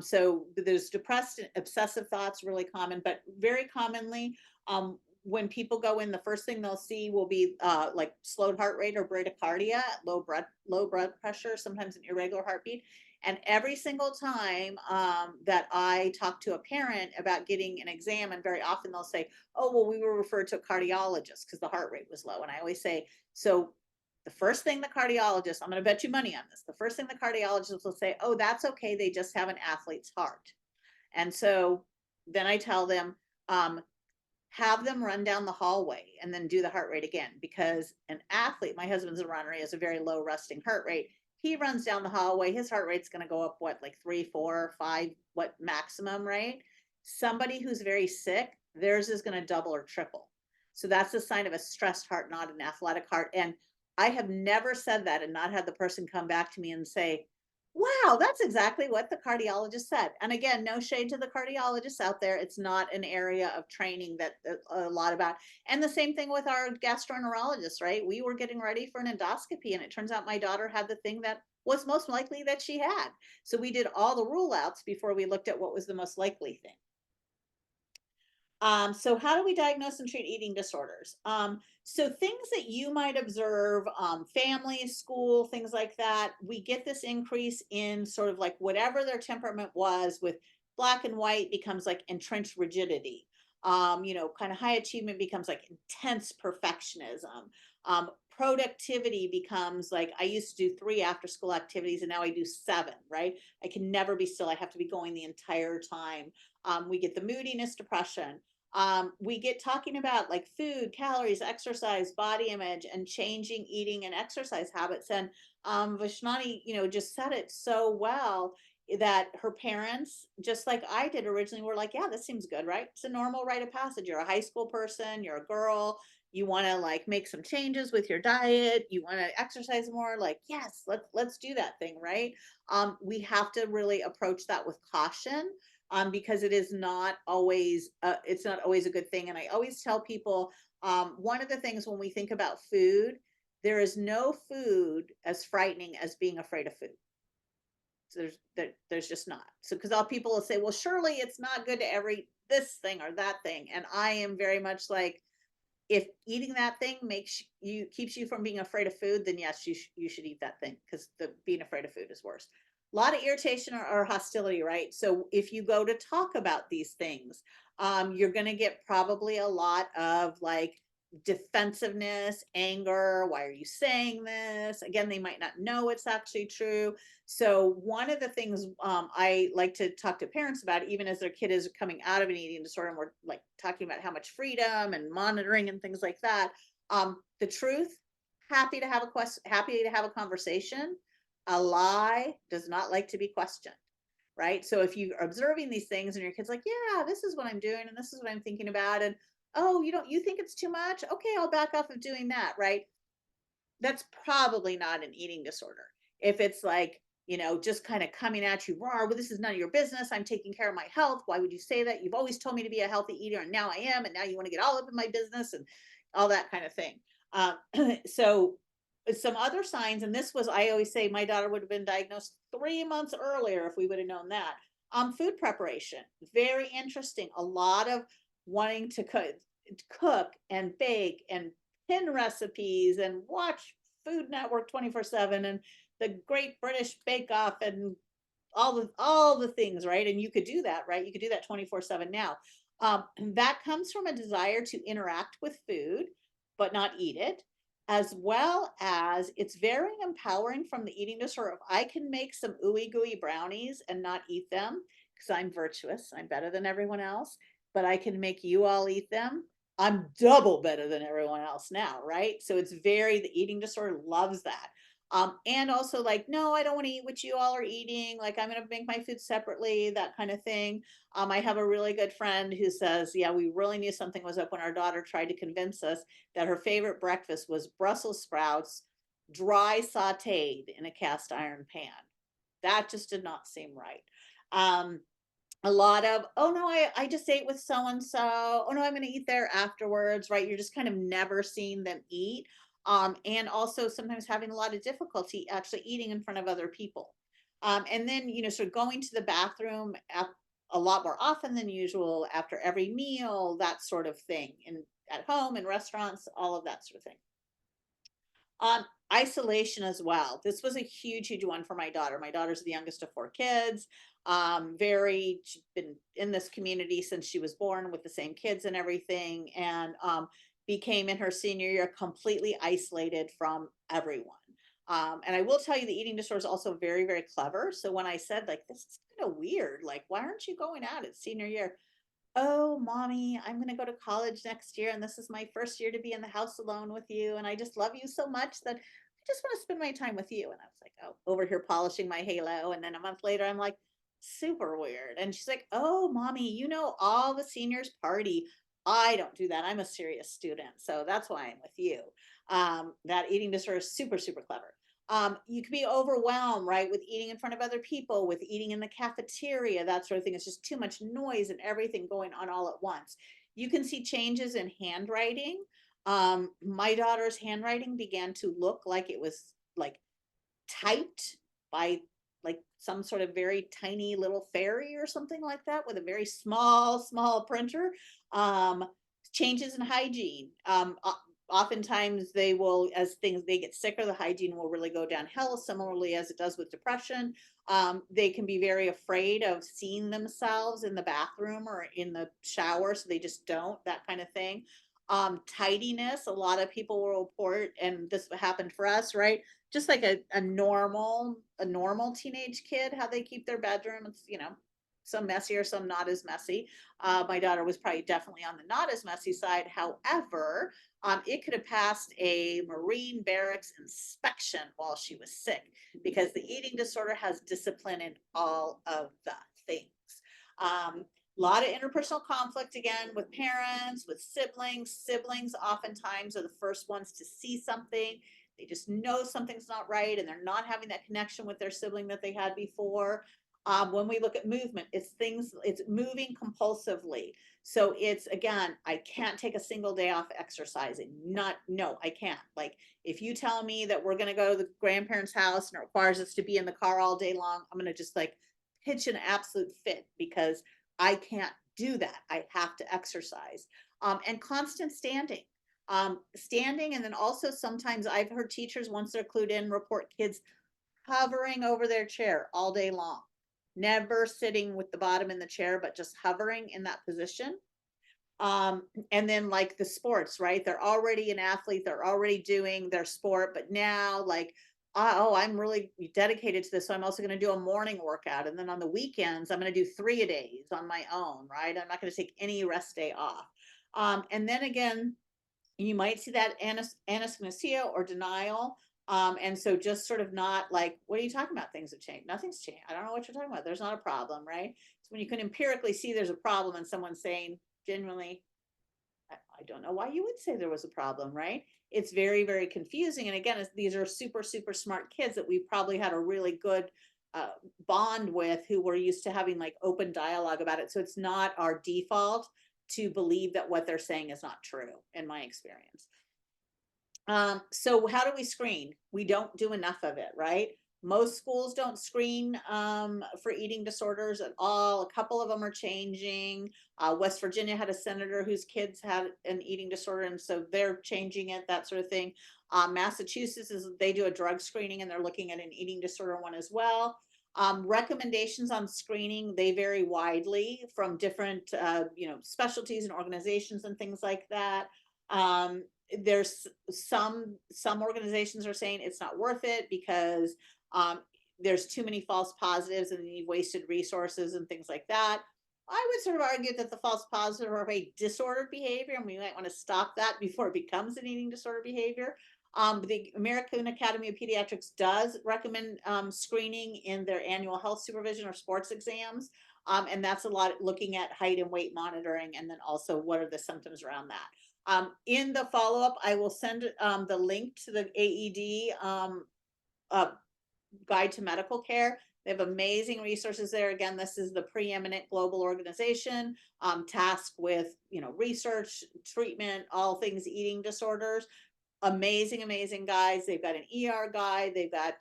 So there's depressed and obsessive thoughts, really common, but very commonly, when people go in, the first thing they'll see will be like slowed heart rate or bradycardia, low blood pressure, sometimes an irregular heartbeat. And every single time that I talk to a parent about getting an exam, and very often they'll say, oh, well, we were referred to a cardiologist because the heart rate was low. And I always say, so the first thing the cardiologist, I'm going to bet you money on this, the first thing the cardiologist will say, oh, that's okay, they just have an athlete's heart. And so then I tell them, have them run down the hallway and then do the heart rate again, because an athlete, my husband's a runner, he has a very low resting heart rate. He runs down the hallway, his heart rate's going to go up, what, like 3, 4, 5, what maximum, right? Somebody who's very sick, theirs is going to double or triple. So that's a sign of a stressed heart, not an athletic heart. And I have never said that and not had the person come back to me and say, wow, that's exactly what the cardiologist said. And again, no shade to the cardiologists out there. It's not an area of training that a lot about. And the same thing with our gastroenterologists, right? We were getting ready for an endoscopy, and it turns out my daughter had the thing that was most likely that she had. So we did all the rule outs before we looked at what was the most likely thing. So how do we diagnose and treat eating disorders? So things that you might observe, family, school, things like that, we get this increase in sort of like whatever their temperament was, with black and white becomes like entrenched rigidity. Kind of high achievement becomes like intense perfectionism. Productivity becomes like, I used to do 3 after school activities and now I do 7, right? I can never be still. I have to be going the entire time. We get the moodiness, depression. We get talking about like food, calories, exercise, body image, and changing eating and exercise habits. And Vaishnavi, just said it so well, that her parents, just like I did originally, were like, yeah, this seems good, right? It's a normal rite of passage. You're a high school person, you're a girl, You want to like make some changes with your diet, you want to exercise more, like, yes, let's do that thing, right? We have to really approach that with caution, because it is not always it's not always a good thing. And I always tell people, one of the things when we think about food, there is no food as frightening as being afraid of food. So there's just not. So because all people will say, well, surely it's not good to every this thing or that thing. And I am very much like, if eating that thing makes you keeps you from being afraid of food, then yes, you should eat that thing, because the being afraid of food is worse. A lot of irritation or hostility, right? So if you go to talk about these things, you're going to get probably a lot of like defensiveness, anger. Why are you saying this? Again, they might not know it's actually true. So one of the things I like to talk to parents about, even as their kid is coming out of an eating disorder, and we're like talking about how much freedom and monitoring and things like that. The truth, happy to have a conversation. A lie does not like to be questioned, right? So if you're observing these things and your kid's like, yeah, this is what I'm doing and this is what I'm thinking about, and oh, you think it's too much? Okay, I'll back off of doing that, right? That's probably not an eating disorder. If it's like, just kind of coming at you, raw, well, this is none of your business. I'm taking care of my health. Why would you say that? You've always told me to be a healthy eater, and now I am, and now you want to get all up in my business and all that kind of thing. Uh, so some other signs, and this was, I always say my daughter would have been diagnosed 3 months earlier if we would have known that. Food preparation, very interesting. A lot of wanting to cook and bake and pin recipes and watch Food Network 24/7 and the Great British Bake Off and all the things, right? And you could do that, right? You could do that 24/7 now. That comes from a desire to interact with food, but not eat it, as well as it's very empowering from the eating disorder. If I can make some ooey gooey brownies and not eat them because I'm virtuous, I'm better than everyone else, but I can make you all eat them, I'm double better than everyone else now, right? So it's the eating disorder loves that. And also like, no, I don't want to eat what you all are eating. Like, I'm going to make my food separately, that kind of thing. I have a really good friend who says, yeah, we really knew something was up when our daughter tried to convince us that her favorite breakfast was Brussels sprouts, dry sauteed in a cast iron pan. That just did not seem right. Um, a lot of, oh no, I just ate with so and so, oh no, I'm going to eat there afterwards, right? You're just kind of never seeing them eat. And also sometimes having a lot of difficulty actually eating in front of other people. And then, sort of going to the bathroom a lot more often than usual after every meal, that sort of thing, and at home in restaurants, all of that sort of thing. Um, Isolation as well. This was a huge one for my daughter. My daughter's the youngest of four kids. She's been in this community since she was born with the same kids and everything, and became in her senior year completely isolated from everyone. And I will tell you, the eating disorder is also very clever. So when I said like, this is kind of weird, like, why aren't you going out at senior year? Oh, mommy, I'm going to go to college next year, and this is my first year to be in the house alone with you. And I just love you so much that I just want to spend my time with you. And I was like, oh, over here polishing my halo. And then a month later, I'm like, super weird. And she's like, oh, mommy, all the seniors party. I don't do that. I'm a serious student. So that's why I'm with you. That eating disorder is super clever. You can be overwhelmed, right, with eating in front of other people, with eating in the cafeteria, that sort of thing. It's just too much noise and everything going on all at once. You can see changes in handwriting. My daughter's handwriting began to look like it was like typed by like some sort of very tiny little fairy or something like that, with a very small printer. Um, Changes in hygiene. Oftentimes they will, as things they get sicker, the hygiene will really go downhill, similarly as it does with depression. They can be very afraid of seeing themselves in the bathroom or in the shower, so they just don't, that kind of thing. Tidiness, a lot of people will report, and this happened for us, right? Just like a normal teenage kid, how they keep their bedroom. It's, some messier, some not as messy. My daughter was probably definitely on the not as messy side. However, it could have passed a Marine barracks inspection while she was sick, because the eating disorder has discipline in all of the things. A lot of interpersonal conflict again with parents, with siblings. Siblings oftentimes are the first ones to see something. They just know something's not right and they're not having that connection with their sibling that they had before. When we look at movement, it's moving compulsively. So it's, again, I can't take a single day off exercising. No, I can't. Like, if you tell me that we're going to go to the grandparents' house and it requires us to be in the car all day long, I'm going to just like pitch an absolute fit because I can't do that. I have to exercise. And constant standing. Standing, and then also sometimes I've heard teachers, once they're clued in, report kids hovering over their chair all day long, never sitting with the bottom in the chair, but just hovering in that position. And then like the sports, right? They're already an athlete, they're already doing their sport, but now like, oh, I'm really dedicated to this. So I'm also going to do a morning workout. And then on the weekends, I'm going to do 3-a-days on my own, right? I'm not going to take any rest day off. And then again, you might see that anosognosia or denial. And so just sort of not like, what are you talking about? Things have changed. Nothing's changed. I don't know what you're talking about. There's not a problem, right? So when you can empirically see there's a problem and someone's saying genuinely, I don't know why you would say there was a problem, right? It's very, very confusing. And again, these are super, super smart kids that we probably had a really good bond with, who were used to having like open dialogue about it. So it's not our default to believe that what they're saying is not true, in my experience. So how do we screen? We don't do enough of it, right? Most schools don't screen for eating disorders at all. A couple of them are changing. West Virginia had a senator whose kids had an eating disorder, and so they're changing it, that sort of thing. Massachusetts, they do a drug screening and they're looking at an eating disorder one as well. Recommendations on screening, they vary widely from different specialties and organizations and things like that. There's some organizations are saying it's not worth it because there's too many false positives and you've wasted resources and things like that. I would sort of argue that the false positives are a disordered behavior, and we might want to stop that before it becomes an eating disorder behavior. The American Academy of Pediatrics does recommend screening in their annual health supervision or sports exams. And that's a lot looking at height and weight monitoring, and then also what are the symptoms around that. In the follow-up, I will send the link to the AED Guide to Medical Care. They have amazing resources there. Again, this is the preeminent global organization tasked with research, treatment, all things eating disorders. Amazing guys. They've got an ER guide. They've got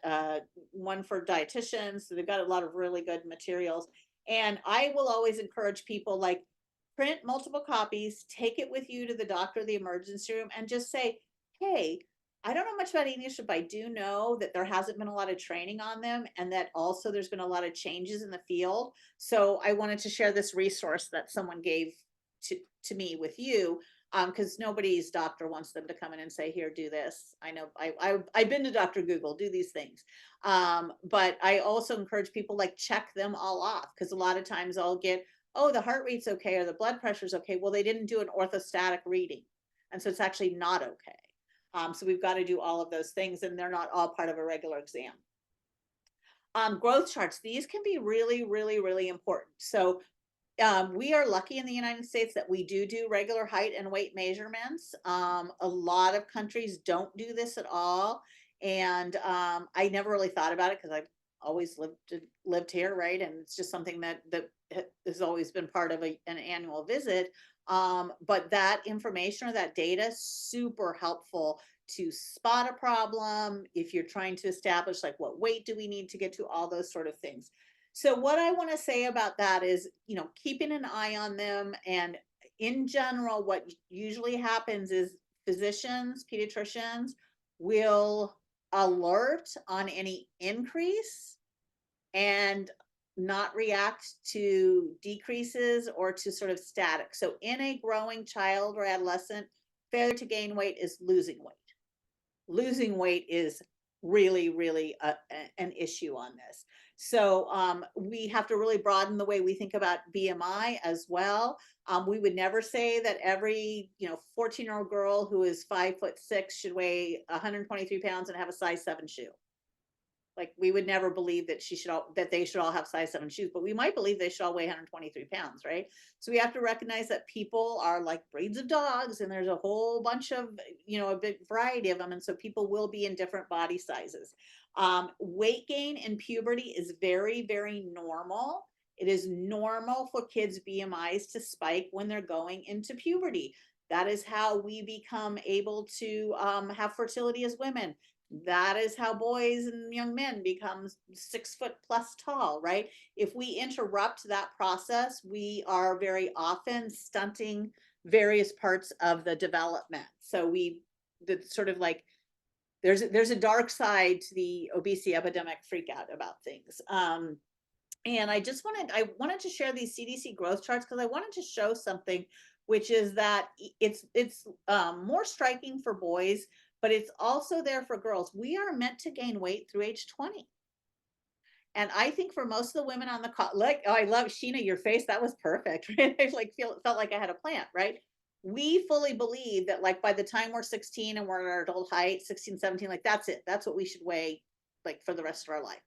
one for dietitians. So they've got a lot of really good materials. And I will always encourage people, like, print multiple copies, take it with you to the doctor, the emergency room, and just say, hey, I don't know much about eating disorders, but I do know that there hasn't been a lot of training on them, and that also there's been a lot of changes in the field. So I wanted to share this resource that someone gave to me with you, because nobody's doctor wants them to come in and say, here, do this. I know I've been to Dr. Google, do these things. But I also encourage people, like, check them all off, because a lot of times I'll get, oh, the heart rate's okay, or the blood pressure's okay. Well, they didn't do an orthostatic reading. And so it's actually not okay. So we've got to do all of those things, and they're not all part of a regular exam. Growth charts, these can be really, really, really important. So we are lucky in the United States that we do regular height and weight measurements. A lot of countries don't do this at all. And I never really thought about it because I've always lived here, right? And it's just something that has always been part of an annual visit. But that information or that data is super helpful to spot a problem if you're trying to establish, like, what weight do we need to get to, all those sort of things. So what I want to say about that is, keeping an eye on them. And in general, what usually happens is physicians, pediatricians will alert on any increase and not react to decreases or to sort of static. So in a growing child or adolescent, failure to gain weight is losing weight. Losing weight is really, really an issue on this. So we have to really broaden the way we think about BMI as well. We would never say that every 14-year-old girl who is 5'6" should weigh 123 pounds and have a size 7 shoe. Like we would never believe that that they should all have size 7 shoes, but we might believe they should all weigh 123 pounds, right? So we have to recognize that people are like breeds of dogs, and there's a whole bunch of, a big variety of them, and so people will be in different body sizes. Weight gain in puberty is very, very normal. It is normal for kids' BMIs to spike when they're going into puberty. That is how we become able to have fertility as women. That is how boys and young men become 6 foot plus tall, right? If we interrupt that process, we are very often stunting various parts of the development. So the sort of like, there's a dark side to the obesity epidemic freak out about things. And I wanted to share these CDC growth charts because I wanted to show something, which is that it's more striking for boys, but it's also there for girls. We are meant to gain weight through age 20. And I think for most of the women on the call, like, oh, I love Sheena, your face, that was perfect, right? I like felt like I had a plant, right? We fully believe that like by the time we're 16 and we're at our adult height, 16, 17, like that's it. That's what we should weigh like for the rest of our life.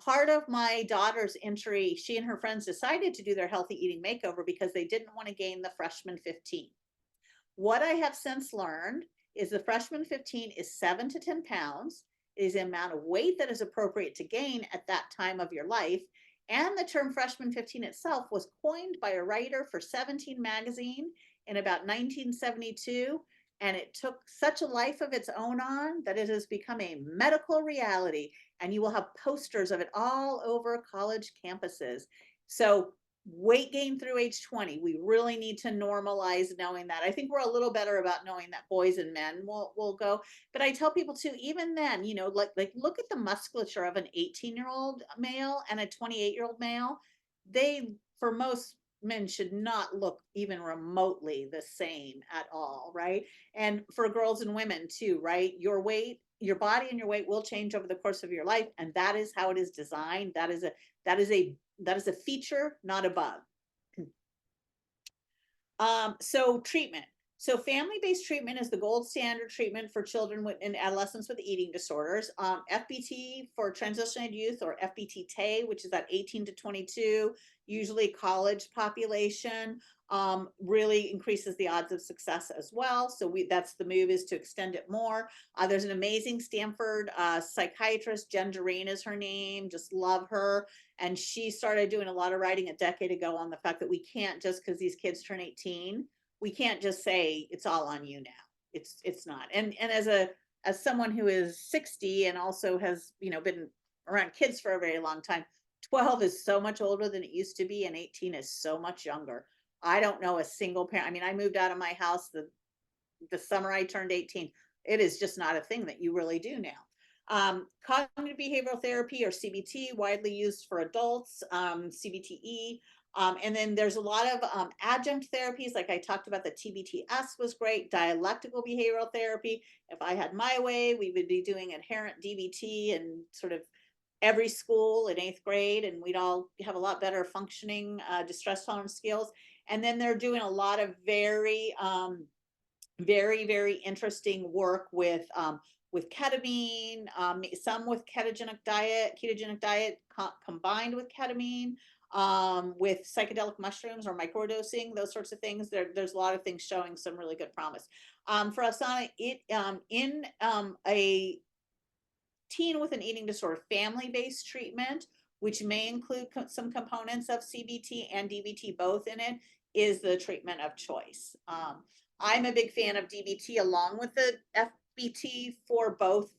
Part of my daughter's entry, she and her friends decided to do their healthy eating makeover because they didn't want to gain the freshman 15. What I have since learned is the freshman 15 is 7 to 10 pounds, is the amount of weight that is appropriate to gain at that time of your life. And the term freshman 15 itself was coined by a writer for 17 magazine in about 1972. And it took such a life of its own on that it has become a medical reality. And you will have posters of it all over college campuses. So weight gain through age 20, we really need to normalize knowing that. I think we're a little better about knowing that boys and men will go, but I tell people too, even then, like look at the musculature of an 18-year-old male and a 28-year-old male. They, for most men, should not look even remotely the same at all, right? And for girls and women too, right? Your weight, your body and your weight will change over the course of your life, and that is how it is designed. That is a feature, not a bug. So treatment. So family-based treatment is the gold standard treatment for children and adolescents with eating disorders. FBT for transitioned youth, or FBT-TE, which is that 18 to 22, usually college population, really increases the odds of success as well. So that's the move, is to extend it more. There's an amazing Stanford psychiatrist, Jen Doreen is her name, just love her. And she started doing a lot of writing a decade ago on the fact that we can't, just because these kids turn 18, we can't just say it's all on you now. It's not. And as someone who is 60 and also has been around kids for a very long time, 12 is so much older than it used to be, and 18 is so much younger. I don't know a single parent. I mean, I moved out of my house the summer I turned 18. It is just not a thing that you really do now. Cognitive behavioral therapy, or CBT, widely used for adults, CBTE. And then there's a lot of adjunct therapies, like I talked about, the TBTS was great, dialectical behavioral therapy. If I had my way, we would be doing inherent DBT in sort of every school in 8th grade, and we'd all have a lot better functioning distress tolerance skills. And then they're doing a lot of very, very interesting work with ketamine, some with ketogenic diet combined with ketamine, with psychedelic mushrooms or microdosing, those sorts of things. There's a lot of things showing some really good promise. For Asana, in a teen with an eating disorder, family-based treatment, which may include some components of CBT and DBT both in it, is the treatment of choice. I'm a big fan of DBT along with the FBT for both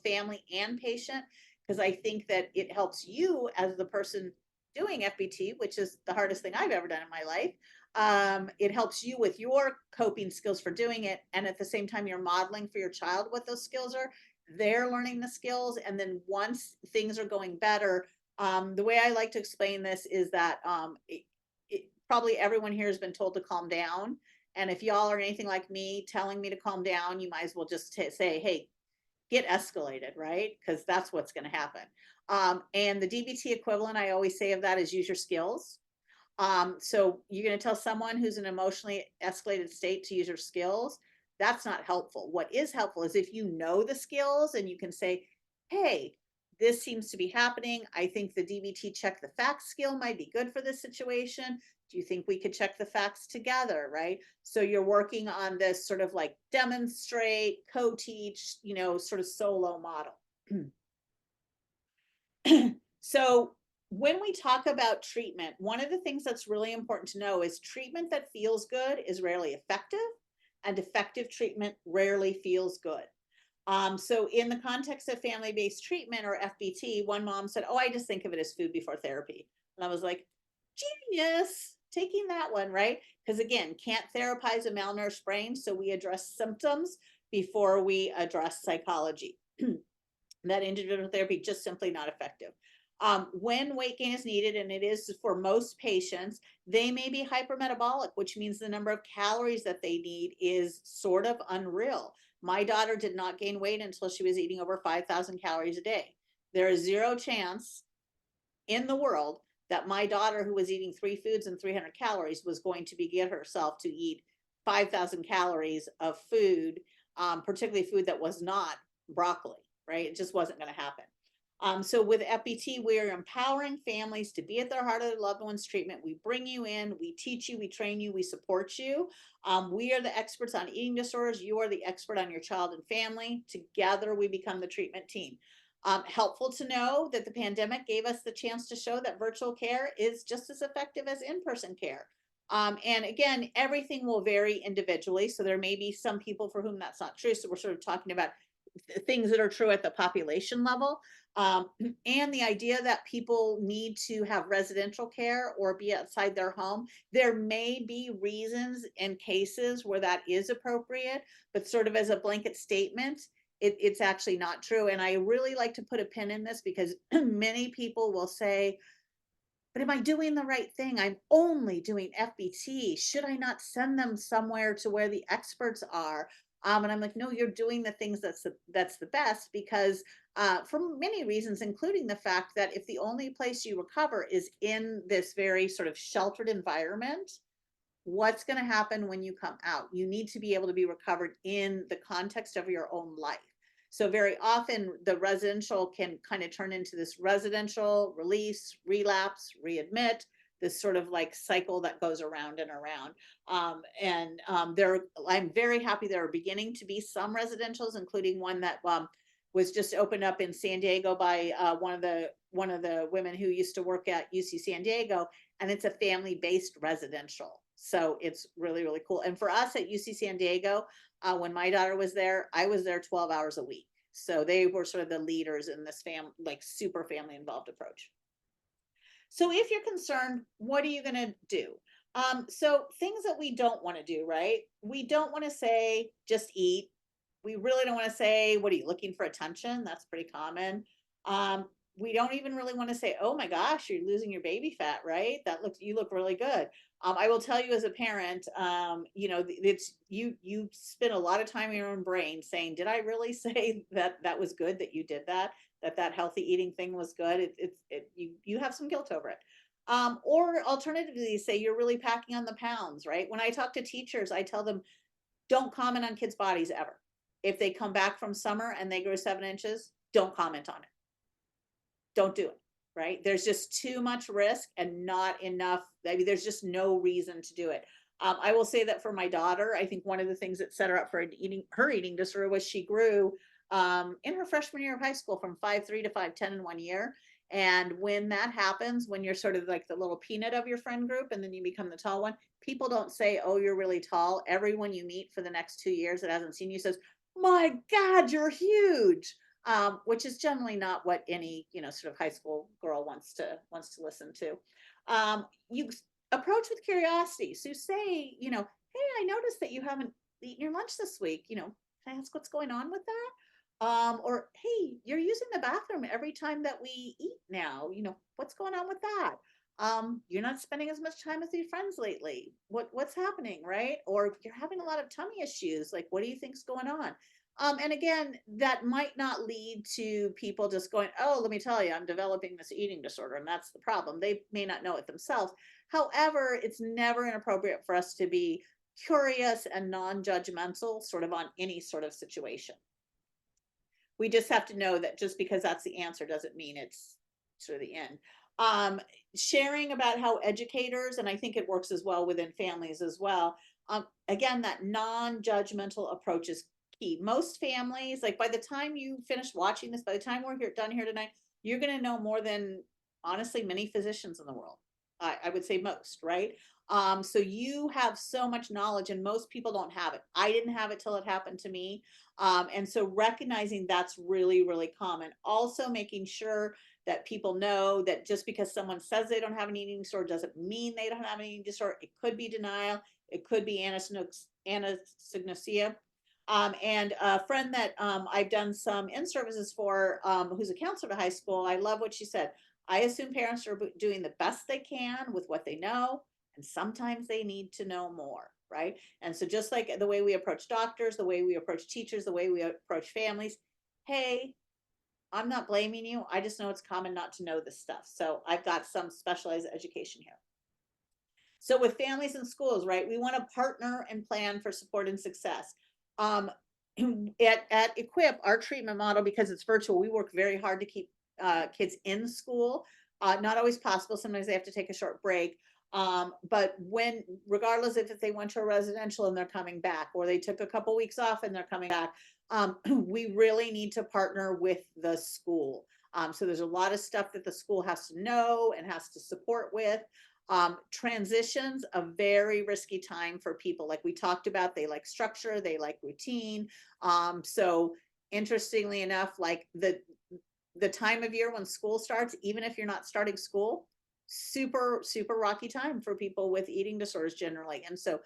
family and patient, because I think that it helps you as the person doing FBT, which is the hardest thing I've ever done in my life. It helps you with your coping skills for doing it, and at the same time, you're modeling for your child what those skills are. They're learning the skills, and then once things are going better, the way I like to explain this is that probably everyone here has been told to calm down. And if y'all are anything like me, telling me to calm down, you might as well just say, hey, get escalated, right? Because that's what's going to happen. And the DBT equivalent, I always say, of that is use your skills. So you're going to tell someone who's in an emotionally escalated state to use your skills. That's not helpful. What is helpful is if you know the skills and you can say, hey, this seems to be happening. I think the DBT check the facts skill might be good for this situation. Do you think we could check the facts together, right? So you're working on this sort of like demonstrate, co-teach, sort of solo model. So when we talk about treatment, one of the things that's really important to know is treatment that feels good is rarely effective, and effective treatment rarely feels good. So in the context of family-based treatment or FBT, one mom said, "Oh, I just think of it as food before therapy." And I was like, genius, taking that one, right? Because again, can't therapize a malnourished brain, so we address symptoms before we address psychology. That individual therapy just simply not effective. When weight gain is needed, and it is for most patients, they may be hypermetabolic, which means the number of calories that they need is sort of unreal. My daughter did not gain weight until she was eating over 5,000 calories a day. There is zero chance in the world that my daughter, who was eating 3 foods and 300 calories, was going to get herself to eat 5,000 calories of food, particularly food that was not broccoli, right? It just wasn't going to happen. So with FBT, we are empowering families to be at their heart of their loved one's treatment. We bring you in, we teach you, we train you, we support you. We are the experts on eating disorders. You are the expert on your child and family. Together, we become the treatment team. Helpful to know that the pandemic gave us the chance to show that virtual care is just as effective as in-person care. And again, everything will vary individually. So there may be some people for whom that's not true. So we're sort of talking about things that are true at the population level. And the idea that people need to have residential care or be outside their home. There may be reasons and cases where that is appropriate, but sort of as a blanket statement, it's actually not true. And I really like to put a pin in this because many people will say, "But am I doing the right thing? I'm only doing FBT. Should I not send them somewhere to where the experts are?" And I'm like, "No, you're doing the things that's the best because for many reasons, including the fact that if the only place you recover is in this very sort of sheltered environment, what's going to happen when you come out? You need to be able to be recovered in the context of your own life." So very often the residential can kind of turn into this residential release, relapse, readmit, this sort of like cycle that goes around and around. I'm very happy there are beginning to be some residentials, including one that was just opened up in San Diego by one of the women who used to work at UC San Diego, and it's a family-based residential. So it's really, really cool. And for us at UC San Diego, when my daughter was there, I was there 12 hours a week. So they were sort of the leaders in this super family involved approach. So if you're concerned, what are you going to do? So things that we don't want to do, right? We don't want to say, just eat. We really don't want to say, "What are you looking for attention?" That's pretty common. We don't even really want to say, "Oh my gosh, you're losing your baby fat, right? You look really good." I will tell you as a parent, it's you spend a lot of time in your own brain saying, "Did I really say that was good that you did that healthy eating thing was good?" You have some guilt over it. Or alternatively, say you're really packing on the pounds, right? When I talk to teachers, I tell them, don't comment on kids' bodies ever. If they come back from summer and they grow 7 inches, don't comment on it. Don't do it, right? There's just too much risk and not enough. I mean, there's just no reason to do it. I will say that for my daughter, I think one of the things that set her up for her eating disorder was she grew in her freshman year of high school from 5'3" to 5'10" in 1 year. And when that happens, when you're sort of like the little peanut of your friend group and then you become the tall one, people don't say, "Oh, you're really tall." Everyone you meet for the next 2 years that hasn't seen you says, "My God, you're huge." Which is generally not what any sort of high school girl wants to listen to. You approach with curiosity. So say, "Hey, I noticed that you haven't eaten your lunch this week. Can I ask what's going on with that?" Or, "Hey, you're using the bathroom every time that we eat now. What's going on with that? You're not spending as much time with your friends lately. What's happening, right? Or you're having a lot of tummy issues. Like, what do you think's going on?" And again, that might not lead to people just going, "Oh, let me tell you, I'm developing this eating disorder." And that's the problem. They may not know it themselves. However, it's never inappropriate for us to be curious and non-judgmental sort of on any sort of situation. We just have to know that just because that's the answer doesn't mean it's sort of the end. Sharing about how educators, and I think it works as well within families as well. Again, that non-judgmental approach is key. Most families, like by the time you finish watching this, by the time we're done here tonight, you're going to know more than honestly many physicians in the world. I would say most, right? So you have so much knowledge, and most people don't have it. I didn't have it till it happened to me. And so recognizing that's really, really common. Also making sure that people know that just because someone says they don't have an eating disorder doesn't mean they don't have an eating disorder. It could be denial. It could be anosognosia. And a friend that I've done some in-services for, who's a counselor at high school, I love what she said. I assume parents are doing the best they can with what they know, and sometimes they need to know more, right? And so just like the way we approach doctors, the way we approach teachers, the way we approach families, hey, I'm not blaming you. I just know it's common not to know this stuff. So I've got some specialized education here. So with families and schools, right, we want to partner and plan for support and success. Um, at Equip, our treatment model, because it's virtual, we work very hard to keep kids in school. Not always possible. Sometimes they have to take a short break. But when, regardless if they went to a residential and they're coming back, or they took a couple weeks off and they're coming back, we really need to partner with the school. So there's a lot of stuff that the school has to know and has to support with. Transitions, a very risky time for people. Like we talked about, they like structure, they like routine. So interestingly enough, like the time of year when school starts, even if you're not starting school, super rocky time for people with eating disorders generally. And so,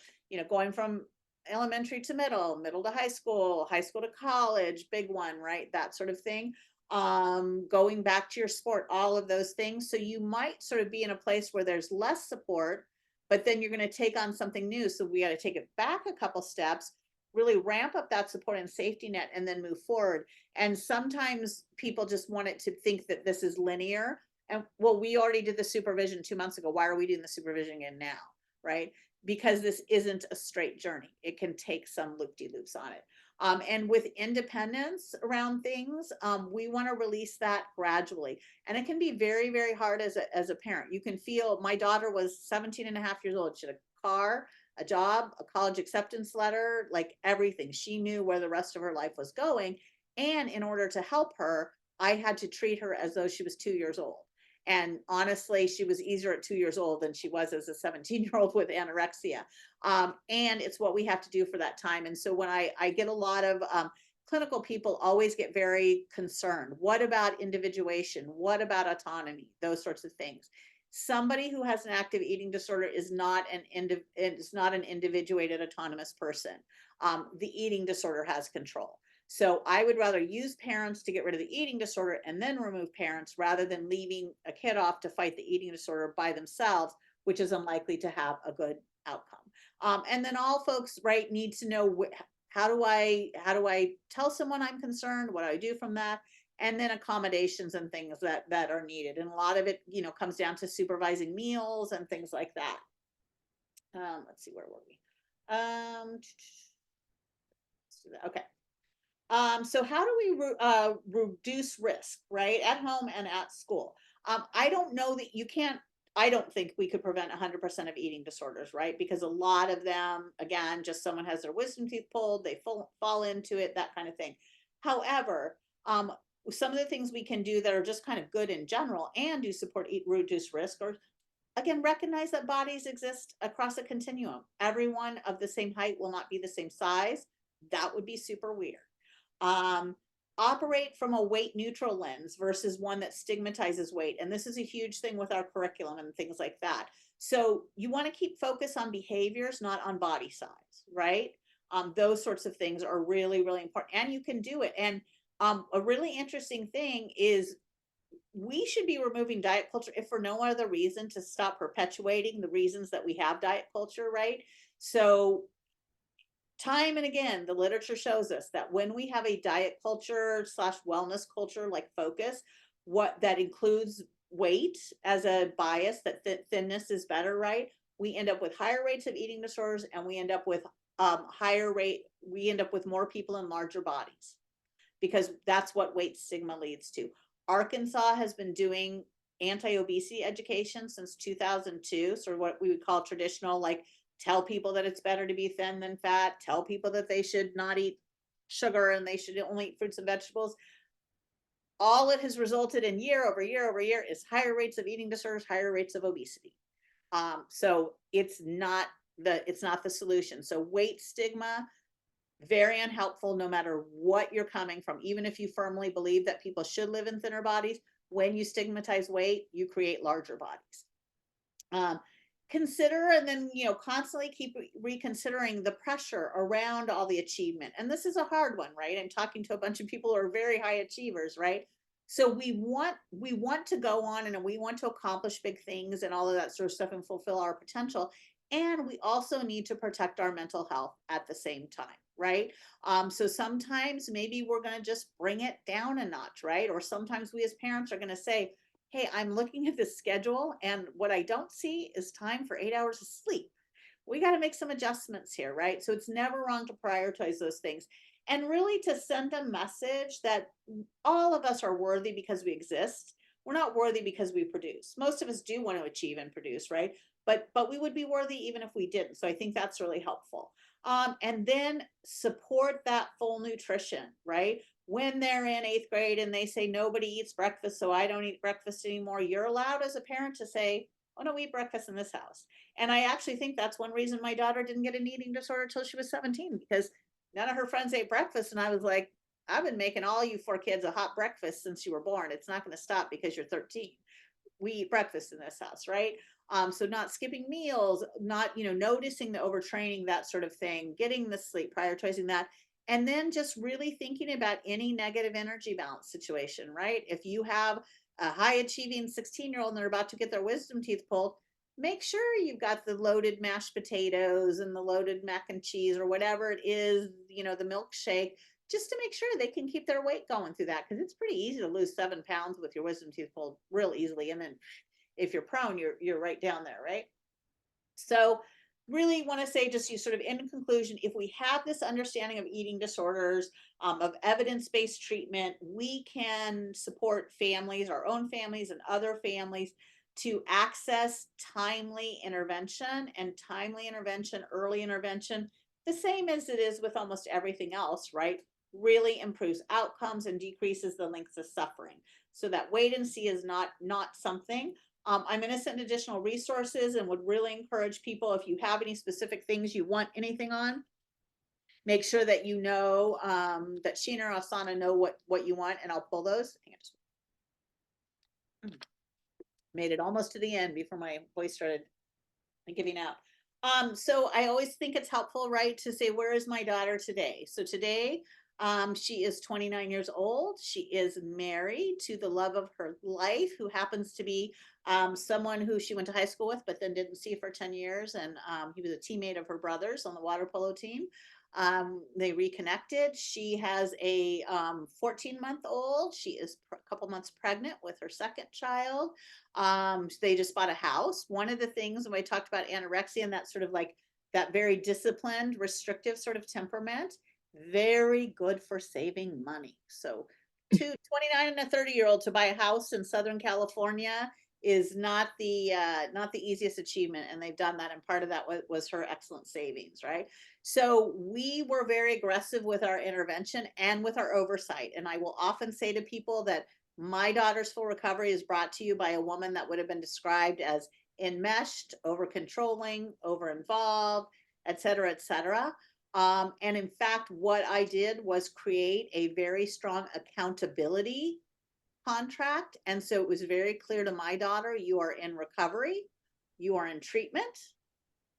going from elementary to middle to high school to college, big one, right? That sort of thing. Going back to your sport, all of those things. So you might sort of be in a place where there's less support, but then you're going to take on something new. So we got to take it back a couple steps, really ramp up that support and safety net, and then move forward. And sometimes people just want it to think that this is linear. And well, we already did the supervision 2 months ago. Why are we doing the supervision again now? Right? Because this isn't a straight journey. It can take some loop-de-loops on it. And with independence around things, we want to release that gradually. And it can be very, very hard as a parent. You can feel, my daughter was 17 and a half years old. She had a car, a job, a college acceptance letter, like everything. She knew where the rest of her life was going. And in order to help her, I had to treat her as though she was 2 years old. And honestly, she was easier at 2 years old than she was as a 17-year-old with anorexia. And it's what we have to do for that time. And so when I get a lot of clinical people always get very concerned. What about individuation? What about autonomy? Those sorts of things. Somebody who has an active eating disorder is not an individuated autonomous person. The eating disorder has control. So I would rather use parents to get rid of the eating disorder and then remove parents, rather than leaving a kid off to fight the eating disorder by themselves, which is unlikely to have a good outcome. And then all folks, right, need to know how do I tell someone I'm concerned? What do I do from that? And then accommodations and things that are needed. And a lot of it, comes down to supervising meals and things like that. Let's see, where were we? Okay. So how do we reduce risk, right? At home and at school. I don't know that you can't, I don't think we could prevent 100% of eating disorders, right? Because a lot of them, again, just someone has their wisdom teeth pulled, they fall into it, that kind of thing. However, some of the things we can do that are just kind of good in general and do support reduce risk, or again, recognize that bodies exist across a continuum. Everyone of the same height will not be the same size. That would be super weird. Operate from a weight neutral lens versus one that stigmatizes weight. And this is a huge thing with our curriculum and things like that. So you want to keep focus on behaviors, not on body size, right? Those sorts of things are really, really important, and you can do it. And a really interesting thing is we should be removing diet culture, if for no other reason, to stop perpetuating the reasons that we have diet culture, right? So time and again, the literature shows us that when we have a diet culture / wellness culture like focus, what that includes weight as a bias, that thinness is better, right? We end up with higher rates of eating disorders, and we end up with more people in larger bodies, because that's what weight stigma leads to. Arkansas has been doing anti-obesity education since 2002, sort of what we would call traditional, like tell people that it's better to be thin than fat, tell people that they should not eat sugar and they should only eat fruits and vegetables. All it has resulted in year over year over year is higher rates of eating disorders, higher rates of obesity. So it's not the solution. So weight stigma, very unhelpful no matter what you're coming from. Even if you firmly believe that people should live in thinner bodies, when you stigmatize weight, you create larger bodies. Consider, and then constantly keep reconsidering the pressure around all the achievement. And this is a hard one, right? I'm talking to a bunch of people who are very high achievers, right? So we want to go on and we want to accomplish big things and all of that sort of stuff and fulfill our potential. And we also need to protect our mental health at the same time, right? So sometimes maybe we're going to just bring it down a notch, right? Or sometimes we as parents are going to say, hey, I'm looking at the schedule and what I don't see is time for 8 hours of sleep. We got to make some adjustments here, right? So it's never wrong to prioritize those things and really to send a message that all of us are worthy because we exist. We're not worthy because we produce. Most of us do want to achieve and produce, right? But we would be worthy even if we didn't. So I think that's really helpful. And then support that full nutrition, right? When they're in 8th grade and they say nobody eats breakfast, so I don't eat breakfast anymore, you're allowed as a parent to say, oh no, we eat breakfast in this house. And I actually think that's one reason my daughter didn't get an eating disorder until she was 17, because none of her friends ate breakfast. And I was like, I've been making all you 4 kids a hot breakfast since you were born. It's not going to stop because you're 13. We eat breakfast in this house, right? So not skipping meals, not, noticing the overtraining, that sort of thing, getting the sleep, prioritizing that. And then just really thinking about any negative energy balance situation, right? If you have a high achieving 16-year-old and they're about to get their wisdom teeth pulled, make sure you've got the loaded mashed potatoes and the loaded mac and cheese or whatever it is, the milkshake, just to make sure they can keep their weight going through that. Because it's pretty easy to lose 7 pounds with your wisdom teeth pulled real easily. And then if you're prone, you're right down there, right? So really want to say, just you sort of in conclusion, if we have this understanding of eating disorders, of evidence-based treatment, we can support families, our own families and other families, to access timely intervention, and timely intervention, early intervention, the same as it is with almost everything else, right? Really improves outcomes and decreases the lengths of suffering. So that wait and see is not something. I'm going to send additional resources and would really encourage people, if you have any specific things you want anything on, make sure that that Sheena or Asana know what you want, and I'll pull those. I just made it almost to the end before my voice started giving out. So I always think it's helpful, right, to say, where is my daughter today? So today, she is 29 years old. She is married to the love of her life, who happens to be someone who she went to high school with, but then didn't see for 10 years. And he was a teammate of her brother's on the water polo team. They reconnected. She has a 14-month-old. She is a couple months pregnant with her second child. They just bought a house. One of the things when I talked about anorexia and that sort of like that very disciplined, restrictive sort of temperament, very good for saving money. So 29 and a 30-year-old to buy a house in Southern California is not the easiest achievement, and they've done that, and part of that was her excellent savings, right? So we were very aggressive with our intervention and with our oversight. And I will often say to people that my daughter's full recovery is brought to you by a woman that would have been described as enmeshed, over controlling, over involved, et cetera, et cetera. And in fact, what I did was create a very strong accountability contract. And so it was very clear to my daughter, you are in recovery, you are in treatment,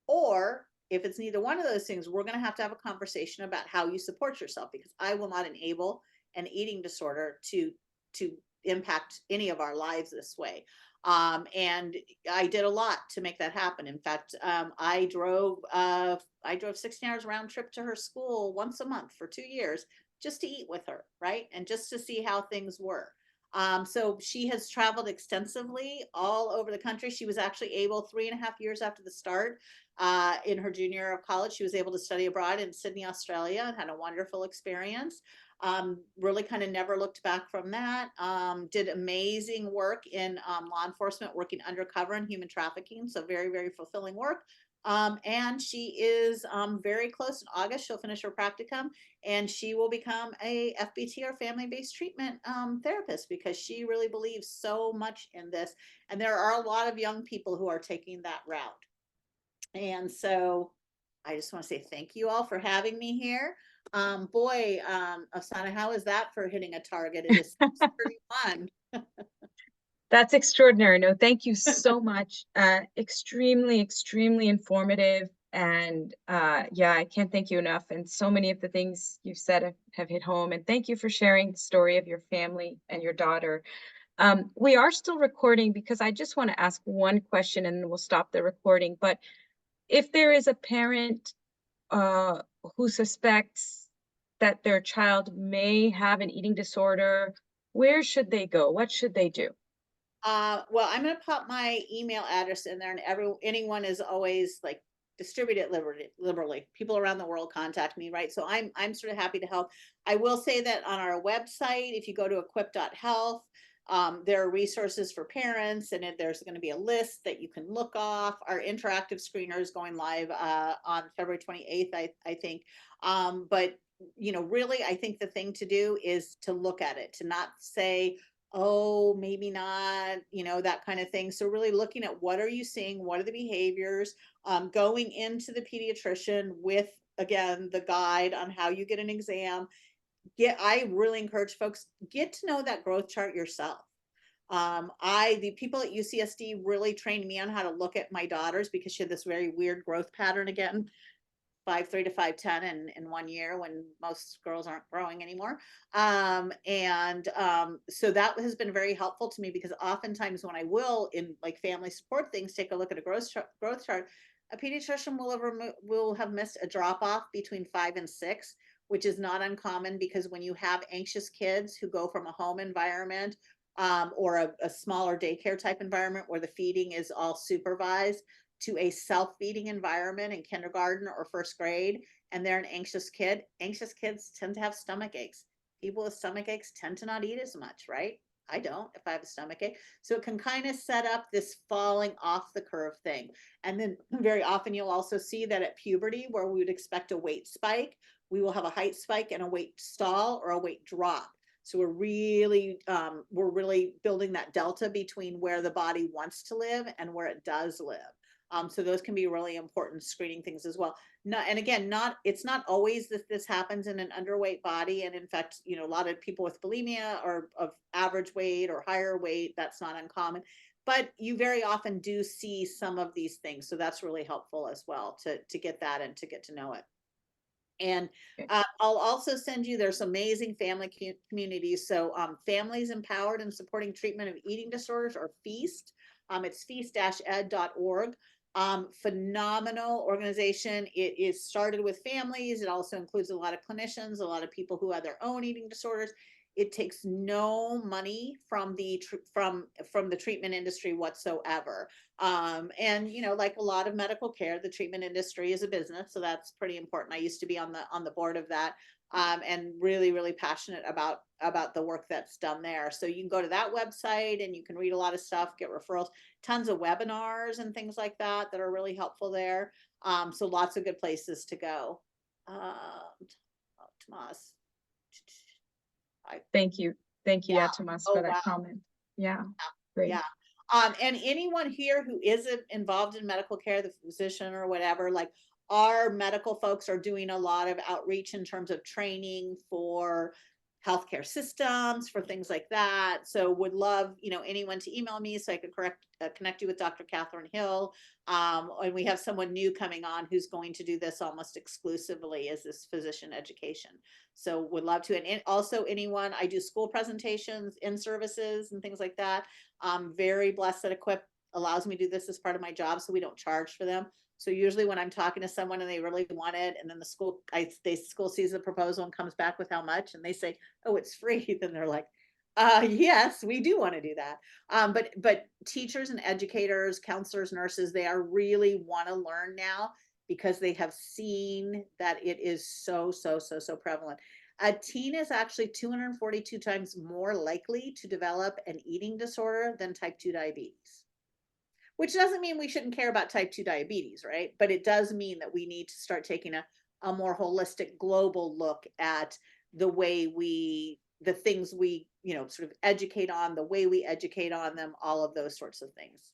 or if it's neither one of those things, we're going to have a conversation about how you support yourself, because I will not enable an eating disorder to impact any of our lives this way. And I did a lot to make that happen. In fact, I drove 16 hours round trip to her school once a month for 2 years just to eat with her, right? And just to see how things were. So she has traveled extensively all over the country. She was actually able, 3.5 years after the start, in her junior year of college, she was able to study abroad in Sydney, Australia, and had a wonderful experience. Really kind of never looked back from that. Did amazing work in law enforcement, working undercover in human trafficking. So very, very fulfilling work. And she is very close in August. She'll finish her practicum and she will become a FBT or family-based treatment therapist because she really believes so much in this. And there are a lot of young people who are taking that route. And so I just want to say thank you all for having me here. Asana, how is that for hitting a target? It is 6:31. That's extraordinary. No, thank you so much. Extremely, extremely informative. And yeah, I can't thank you enough. And so many of the things you've said have hit home. And thank you for sharing the story of your family and your daughter. We are still recording because I just want to ask one question and then we'll stop the recording. But if there is a parent who suspects that their child may have an eating disorder, where should they go? What should they do? Well, I'm going to pop my email address in there, and anyone is always like distribute it liberally. People around the world contact me, right? So I'm sort of happy to help. I will say that on our website, if you go to equip.health, there are resources for parents, and there's going to be a list that you can look off. Our interactive screener is going live on February 28th, I think. But really, I think the thing to do is to look at it, to not say, oh, maybe not, that kind of thing. So really looking at what are you seeing, what are the behaviors, going into the pediatrician with, again, the guide on how you get an exam. I really encourage folks, get to know that growth chart yourself. The people at UCSD really trained me on how to look at my daughters because she had this very weird growth pattern again. 5'3" to 5'10" in 1 year when most girls aren't growing anymore. So that has been very helpful to me because oftentimes when I will in like family support things, take a look at a growth chart, a pediatrician will have missed a drop off between 5 and 6, which is not uncommon because when you have anxious kids who go from a home environment or a smaller daycare type environment where the feeding is all supervised, to a self-feeding environment in kindergarten or first grade, and they're an anxious kid, anxious kids tend to have stomach aches. People with stomach aches tend to not eat as much, right? I don't if I have a stomach ache. So it can kind of set up this falling off the curve thing. And then very often you'll also see that at puberty, where we would expect a weight spike, we will have a height spike and a weight stall or a weight drop. So we're really building that delta between where the body wants to live and where it does live. So those can be really important screening things as well. It's not always that this happens in an underweight body. And in fact, a lot of people with bulimia are of average weight or higher weight. That's not uncommon, but you very often do see some of these things. So that's really helpful as well to get that and to get to know it. And I'll also send you, there's amazing family communities. So Families Empowered and Supporting Treatment of Eating Disorders, or FEAST. It's feast-ed.org. Phenomenal organization. It is started with families. It also includes a lot of clinicians, a lot of people who have their own eating disorders. It takes no money from the treatment industry whatsoever. And like a lot of medical care, the treatment industry is a business, so that's pretty important. I used to be on the board of that, and really, really passionate about the work that's done there. So you can go to that website and you can read a lot of stuff, get referrals, tons of webinars and things like that are really helpful there. So lots of good places to go. Tomas. Thank you. Thank you, Yeah. Tomas, Oh, for that wow. comment. Yeah, great. Yeah. And anyone here who isn't involved in medical care, the physician or whatever, like our medical folks are doing a lot of outreach in terms of training for healthcare systems, for things like that. So would love, anyone to email me so I could connect you with Dr. Catherine Hill. And we have someone new coming on who's going to do this almost exclusively as this physician education. So would love to. And also anyone, I do school presentations, in services and things like that. I'm very blessed that Equip allows me to do this as part of my job, so we don't charge for them. So usually when I'm talking to someone and they really want it, and then the school sees the proposal and comes back with how much, and they say, oh, it's free, then they're like, yes, we do want to do that. But teachers and educators, counselors, nurses, they are really want to learn now because they have seen that it is so prevalent. A teen is actually 242 times more likely to develop an eating disorder than type 2 diabetes. Which doesn't mean we shouldn't care about type 2 diabetes, right? But it does mean that we need to start taking a more holistic global look at the way the things we, sort of educate on, the way we educate on them, all of those sorts of things.